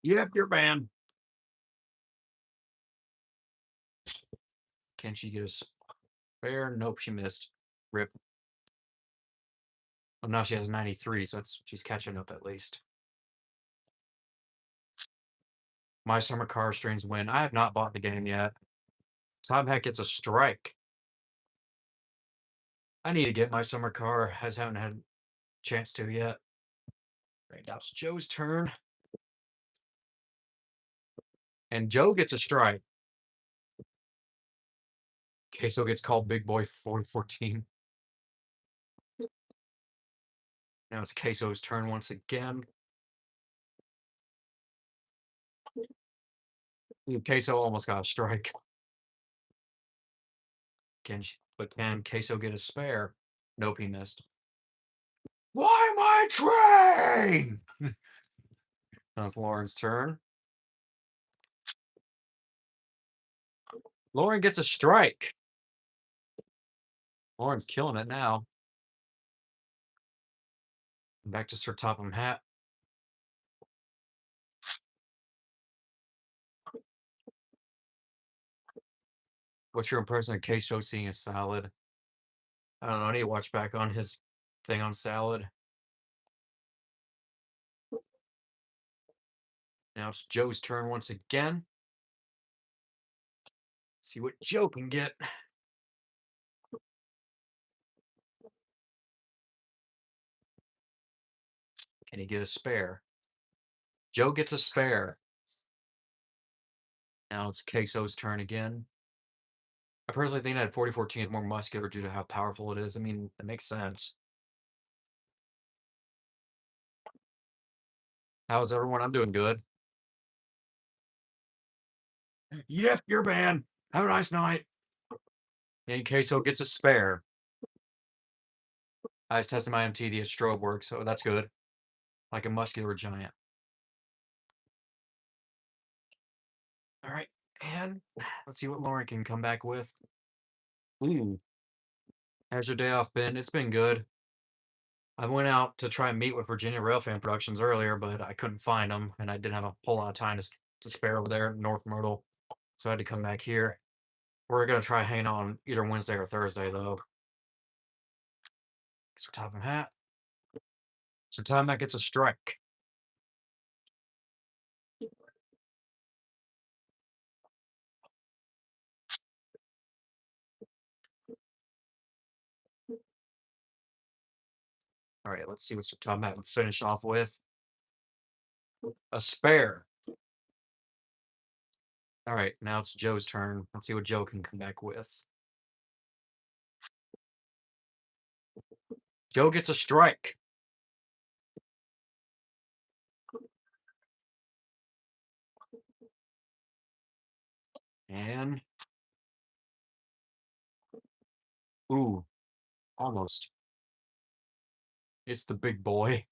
Yep, you're banned. Can she get a spare? Nope, she missed. Rip. Well, now she has 93, so she's catching up at least. My Summer Car Strings win. I have not bought the game yet. Tom Heck gets a strike. I need to get My Summer Car. I haven't had a chance to yet. Right now it's Joe's turn. And Joe gets a strike. Queso gets called Big Boy 414. Now it's Queso's turn once again. Queso almost got a strike. Can Queso get a spare? Nope, he missed. Why my train? Now it's Lauren's turn. Lauren gets a strike. Lauren's killing it now. Back to Sir Topham Hat. What's your impression of Queso seeing a salad? I don't know. I need to watch back on his thing on salad. Now it's Joe's turn once again. See what Joe can get. Can he get a spare? Joe gets a spare. Now it's Queso's turn again. I personally think that 4014 is more muscular due to how powerful it is. I mean, that makes sense. How's everyone? I'm doing good. Yep, you're banned. Have a nice night. And Queso gets a spare. I was testing my MT, the strobe works, so that's good. Like a muscular giant. All right, and let's see what Lauren can come back with. Ooh. How's your day off been? It's been good. I went out to try and meet with Virginia Railfan Productions earlier, but I couldn't find them, and I didn't have a whole lot of time to spare over there in North Myrtle, so I had to come back here. We're gonna try hanging on either Wednesday or Thursday, though. Sir Topham Hat. Sir Topham Hat gets a strike. All right, let's see what Sir Topham Hat can finish off with. A spare. All right, now it's Joe's turn. Let's see what Joe can come back with. Joe gets a strike. And ooh, almost. It's the big boy.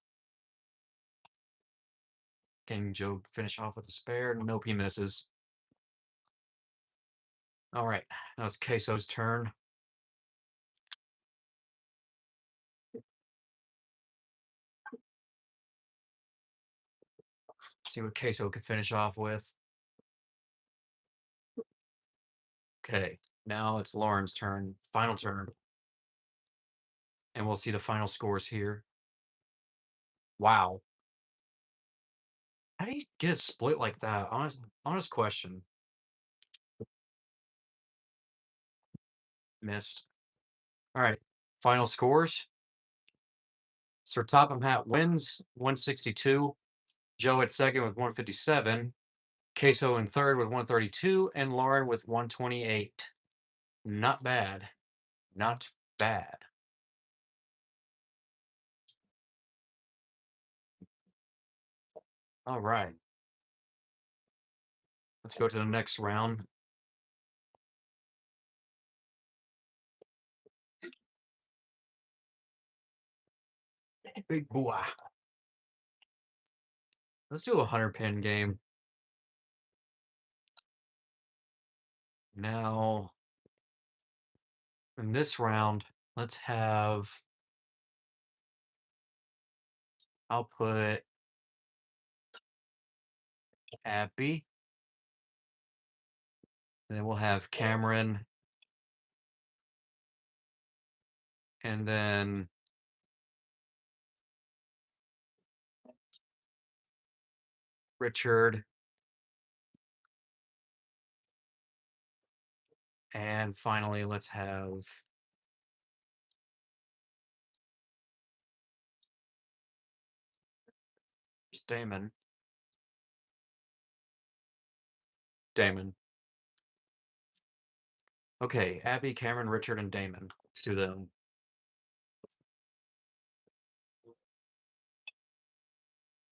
Can Joe finish off with a spare? Nope, he misses. All right, now it's Queso's turn. See what Queso can finish off with. Okay, now it's Lauren's turn. Final turn. And we'll see the final scores here. Wow. How do you get a split like that? Honest question. Missed. All right, final scores. Sir Topham Hat wins 162. Joe at second with 157. Queso in third with 132. And Lauren with 128. Not bad. Not bad. All right. Let's go to the next round. Big boy. Let's do a 100-pin game. Now, in this round, let's have... I'll put Abby. And then we'll have Cameron. And then Richard. And finally, let's have Damon. Damon. Okay, Abby, Cameron, Richard, and Damon. Let's do them.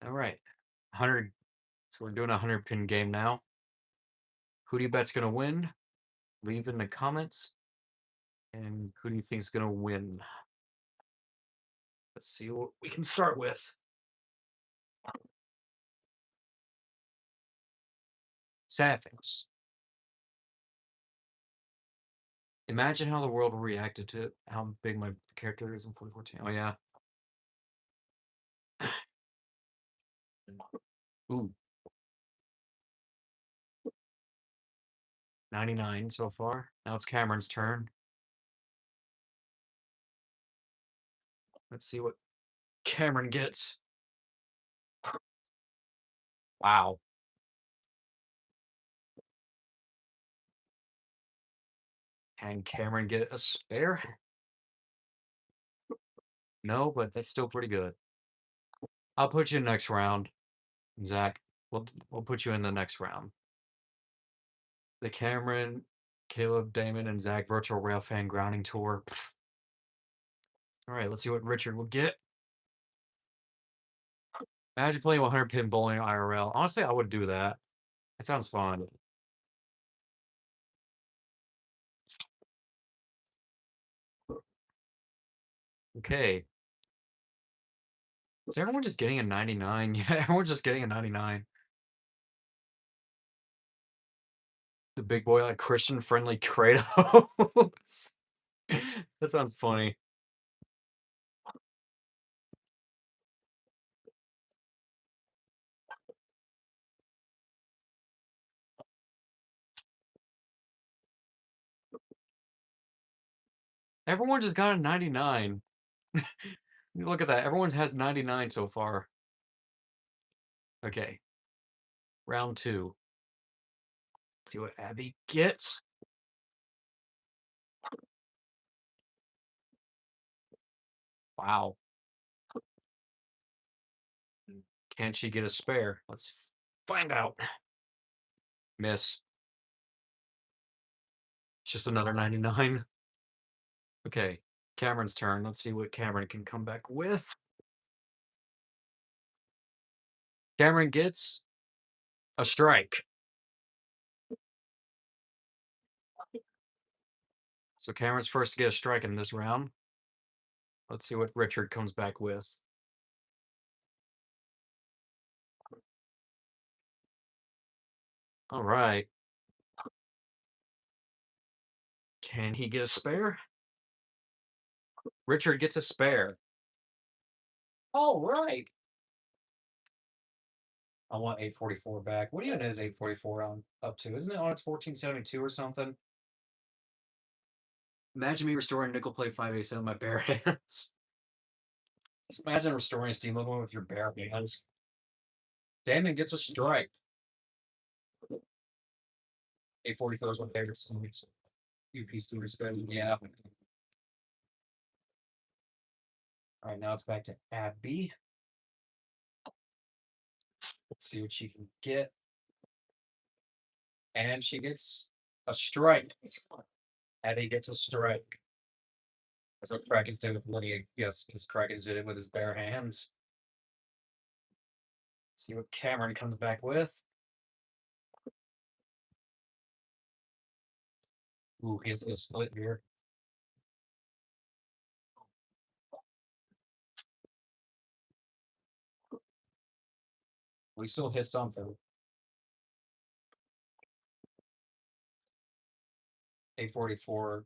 All right. 100. So we're doing a 100-pin game now. Who do you bet's going to win? Leave in the comments. And who do you think is going to win? Let's see what we can start with. Sapphics. Imagine how the world reacted to how big my character is in 2014. Oh, yeah. Ooh. 99 so far. Now it's Cameron's turn. Let's see what Cameron gets. Wow. Can Cameron get a spare? No, but that's still pretty good. I'll put you in next round, Zach. We'll put you in the next round. The Cameron, Caleb, Damon, and Zach Virtual Rail Fan Grounding Tour. Pfft. All right, let's see what Richard will get. Imagine playing 100 pin bowling IRL. Honestly, I would do that. It sounds fun. Okay. Is everyone just getting a 99? Yeah, everyone's just getting a 99. The big boy like Christian friendly Kratos. That sounds funny. Everyone just got a 99. Look at that. Everyone has 99 so far. Okay. Round 2. Let's see what Abby gets. Wow. Can she get a spare? Let's find out. Miss. Just another 99. Okay. Cameron's turn. Let's see what Cameron can come back with. Cameron gets a strike. So Cameron's first to get a strike in this round. Let's see what Richard comes back with. All right. Can he get a spare? Richard gets a spare. All right. I want 844 back. What even is 844 on up to? Isn't it on its 1472 or something? Imagine me restoring nickel plate 587 with my bare hands. Just imagine restoring a steamboat one with your bare hands. Damon gets a strike. 844 is my favorite songs. UP Stewart spin. Yeah. All right, now it's back to Abby. Let's see what she can get. And she gets a strike. Abby gets a strike. That's what Kraken's did with Lydia. Yes, because Kraken's did it with his bare hands. See what Cameron comes back with. Ooh, he has a split here. We still hit something. 844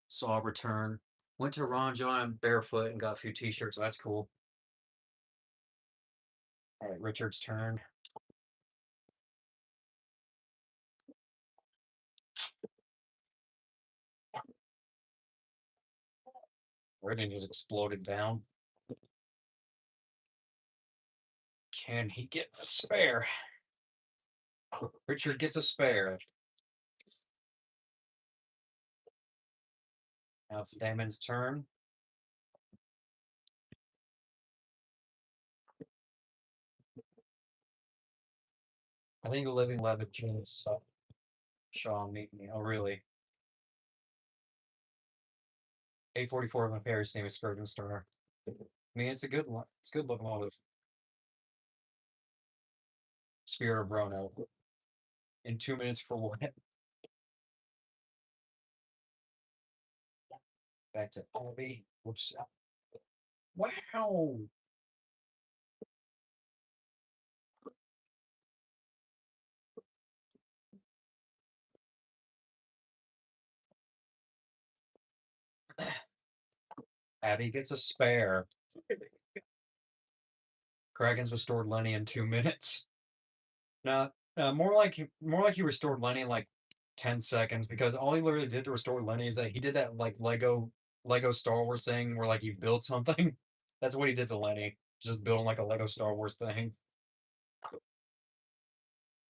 saw a return. Went to Ron John barefoot and got a few t-shirts. So that's cool. All right, Richard's turn. Everything just exploded down. Can he get a spare? Richard gets a spare. Now it's Damon's turn. I think the Living Legend is Sean meet me. Oh, really? 844 of my favorite name is Scourgeon Star. I mean, it's a good one. It's a good locomotive. Spirit of Rono. In 2 minutes for what? Back to Abby. Whoops. Wow. Abby gets a spare. Kraken's restored Lenny in 2 minutes. No, more like he restored Lenny in like 10 seconds because all he literally did to restore Lenny is that he did that like Lego Star Wars thing where like you build something. That's what he did to Lenny. Just building like a Lego Star Wars thing.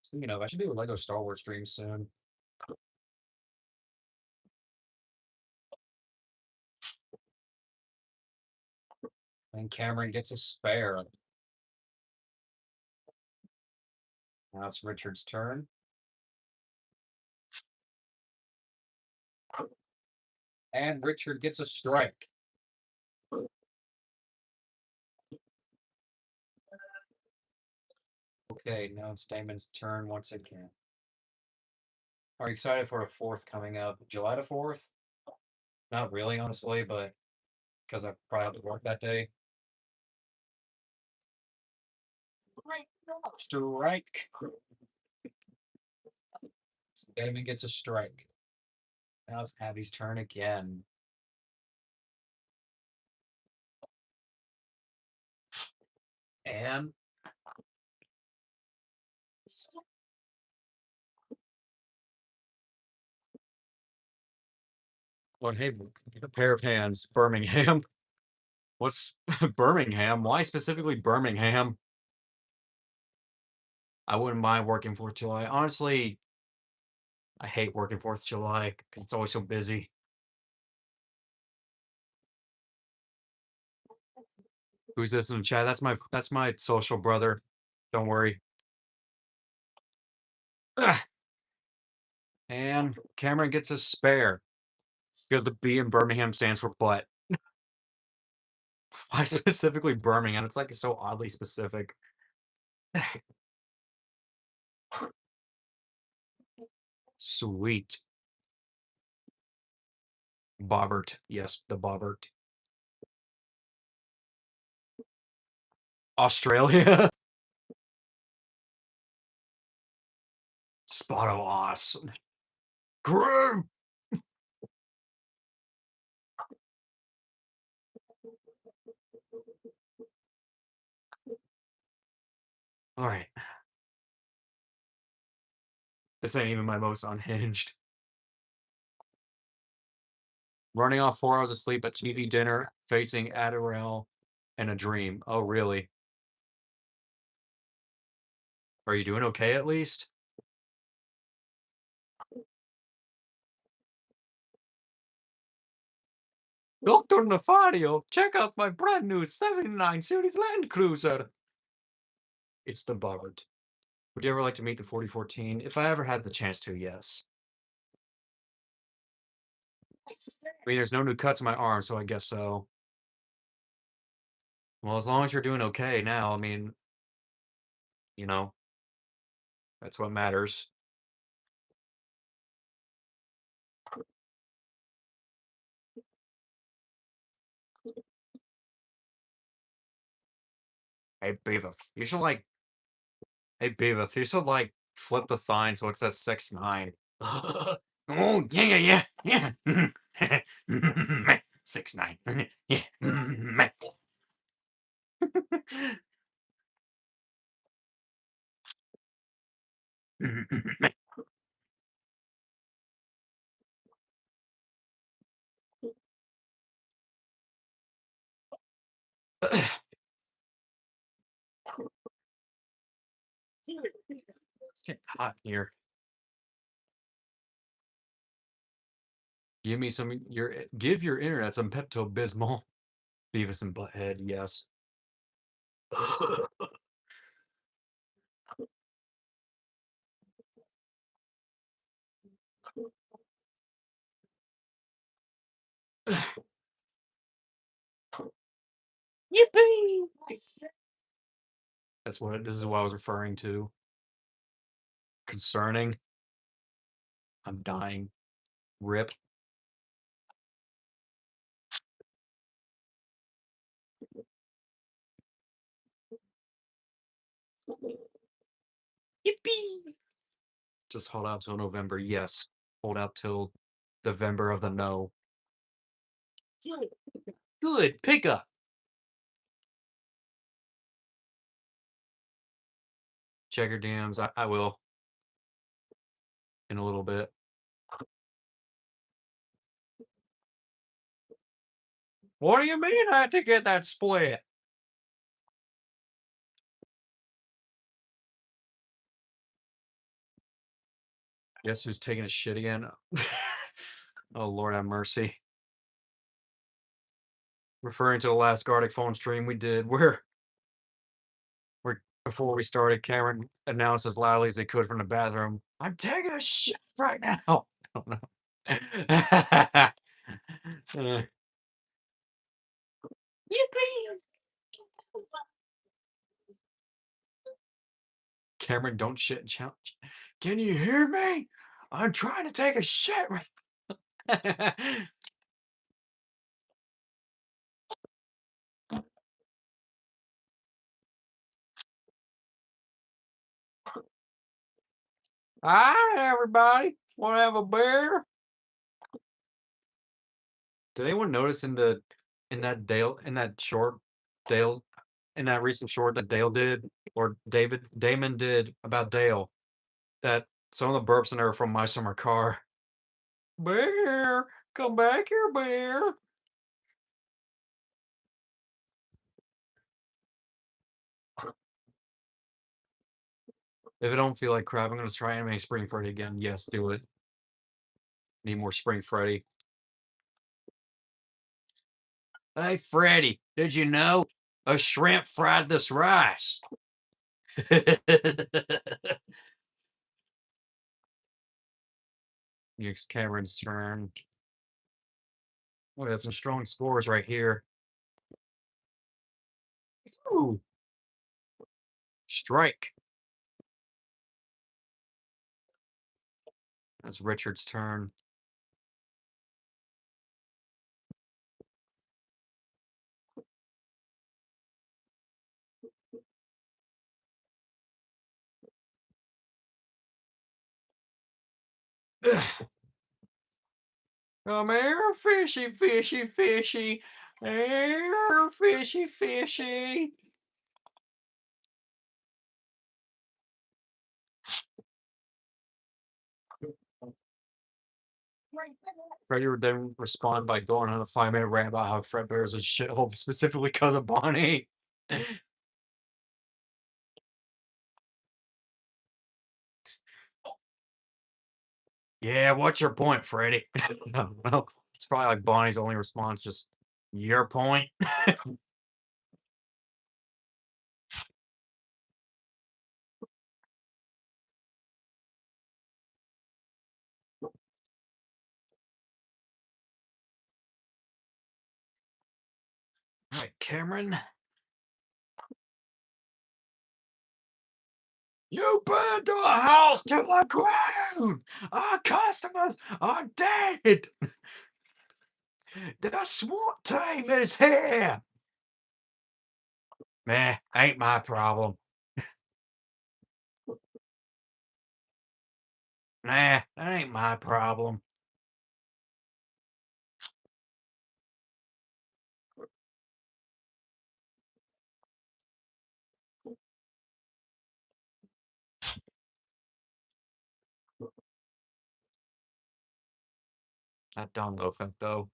Speaking of, I should do a Lego Star Wars stream soon. And Cameron gets a spare. Now it's Richard's turn. And Richard gets a strike. Okay, now it's Damon's turn once again. Are you excited for a fourth coming up? July the 4th? Not really, honestly, but because I probably have to work that day. Strike. So Damon gets a strike. Now it's Abby's turn again. And well, hey, a pair of hands, Birmingham. What's Birmingham? Why specifically Birmingham? I wouldn't mind working 4th of July. Honestly, I hate working 4th of July because it's always so busy. Who's this in the chat? That's my social brother. Don't worry. Ugh. And Cameron gets a spare because the B in Birmingham stands for butt. Why specifically Birmingham? It's like it's so oddly specific. Sweet. Bobbert. Yes, the Bobbert. Australia. Spotto awesome. Crew. All right. This ain't even my most unhinged. Running off 4 hours of sleep at TV dinner, facing Adderall and a dream. Oh, really? Are you doing okay at least? Dr. Nefario, check out my brand new 79 Series Land Cruiser. It's the Bobbert. Would you ever like to meet the 4014? If I ever had the chance to, yes. I mean, there's no new cuts in my arm, so I guess so. Well, as long as you're doing okay now, I mean, you know, that's what matters. Hey, Beavis, you should like. Hey, Beavis, you should like flip the sign so it says 6'9". Oh, yeah, yeah, yeah. 6'9". Yeah. It's getting hot here. Give your internet some Pepto Bismol. Beavis and Butthead, yes. Yippee! This is what I was referring to. Concerning. I'm dying. Rip. Yippee! Just hold out till November. Yes. Hold out till November of the no. Good. Pick up. Checker dams. I will. In a little bit. What do you mean I had to get that split? Guess who's taking a shit again? Oh, Lord have mercy. Referring to the last Gartic phone stream we did, where before we started, Cameron announced as loudly as he could from the bathroom, "I'm taking a shit right now." I don't know. Yippee! Cameron, don't shit and challenge. Can you hear me? I'm trying to take a shit right. Hi, everybody. Want to have a beer? Did anyone notice in that recent short that Dale did or Damon did about Dale that some of the burps in there are from My Summer Car? Bear, come back here, Bear. If I don't feel like crap, I'm gonna try Anime Spring Freddy again. Yes, do it. Need more Spring Freddy. Hey, Freddy, did you know a shrimp fried this rice? It's Cameron's turn. We have some strong scores right here. Ooh. Strike. That's Richard's turn. Come here, fishy, fishy, fishy. Here, fishy, fishy. Freddy would then respond by going on a 5-minute rant about how Fredbear is a shithole, specifically because of Bonnie. Yeah, what's your point, Freddy? Well, it's probably like Bonnie's only response, just your point. All right, Cameron. You burned our house to the ground! Our customers are dead! The SWAT team is here! Meh, ain't my problem. Nah, that ain't my problem. That dongo effect, though.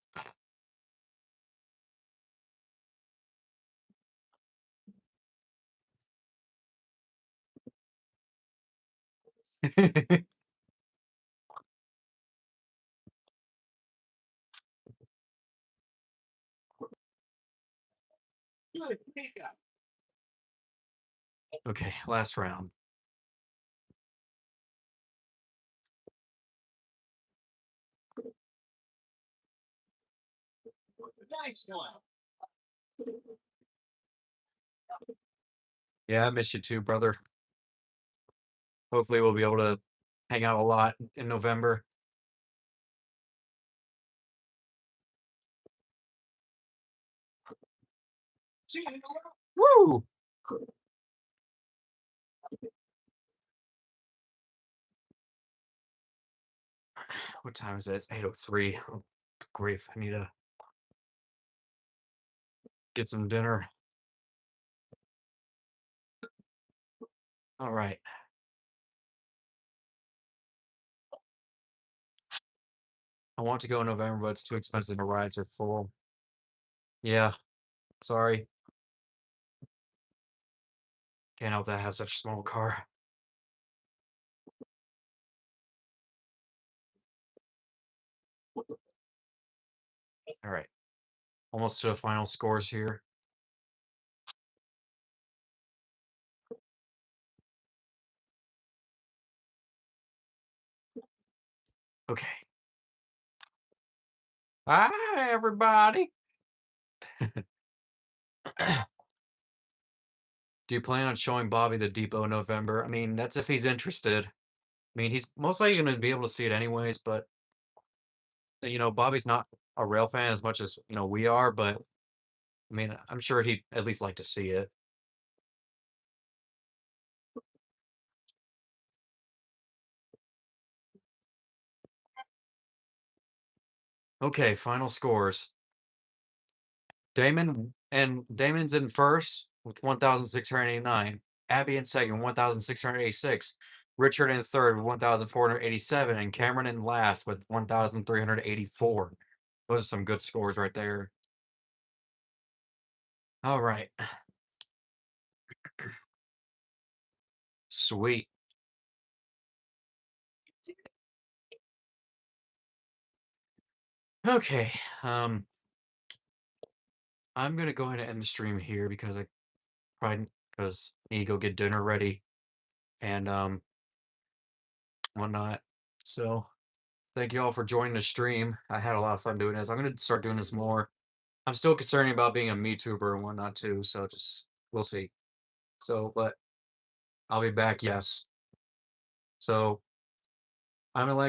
Okay, last round. Nice one. Yeah, I miss you too, brother. Hopefully, we'll be able to hang out a lot in November. Woo! What time is it? It's 8:03. Oh, grief. I need to get some dinner. All right. I want to go in November, but it's too expensive. The rides are full. Yeah, sorry. Can't help that I have such a small car. All right. Almost to the final scores here. Okay. Hi, everybody. Do you plan on showing Bobby the Depot in November? I mean, that's if he's interested. I mean, he's most likely going to be able to see it anyways, but, Bobby's not a rail fan as much as, we are, but, I mean, I'm sure he'd at least like to see it. Okay, final scores. Damon's in first with 1,689. Abby in second, 1,686. Richard in third with 1,487, and Cameron in last with 1,384. Those are some good scores right there. All right. Sweet. Okay. I'm gonna go ahead and end the stream here because I need to go get dinner ready and whatnot. So thank you all for joining the stream. I had a lot of fun doing this. I'm gonna start doing this more. I'm still concerned about being a MeTuber and whatnot too, so just we'll see. So, but I'll be back, yes. So I'm gonna let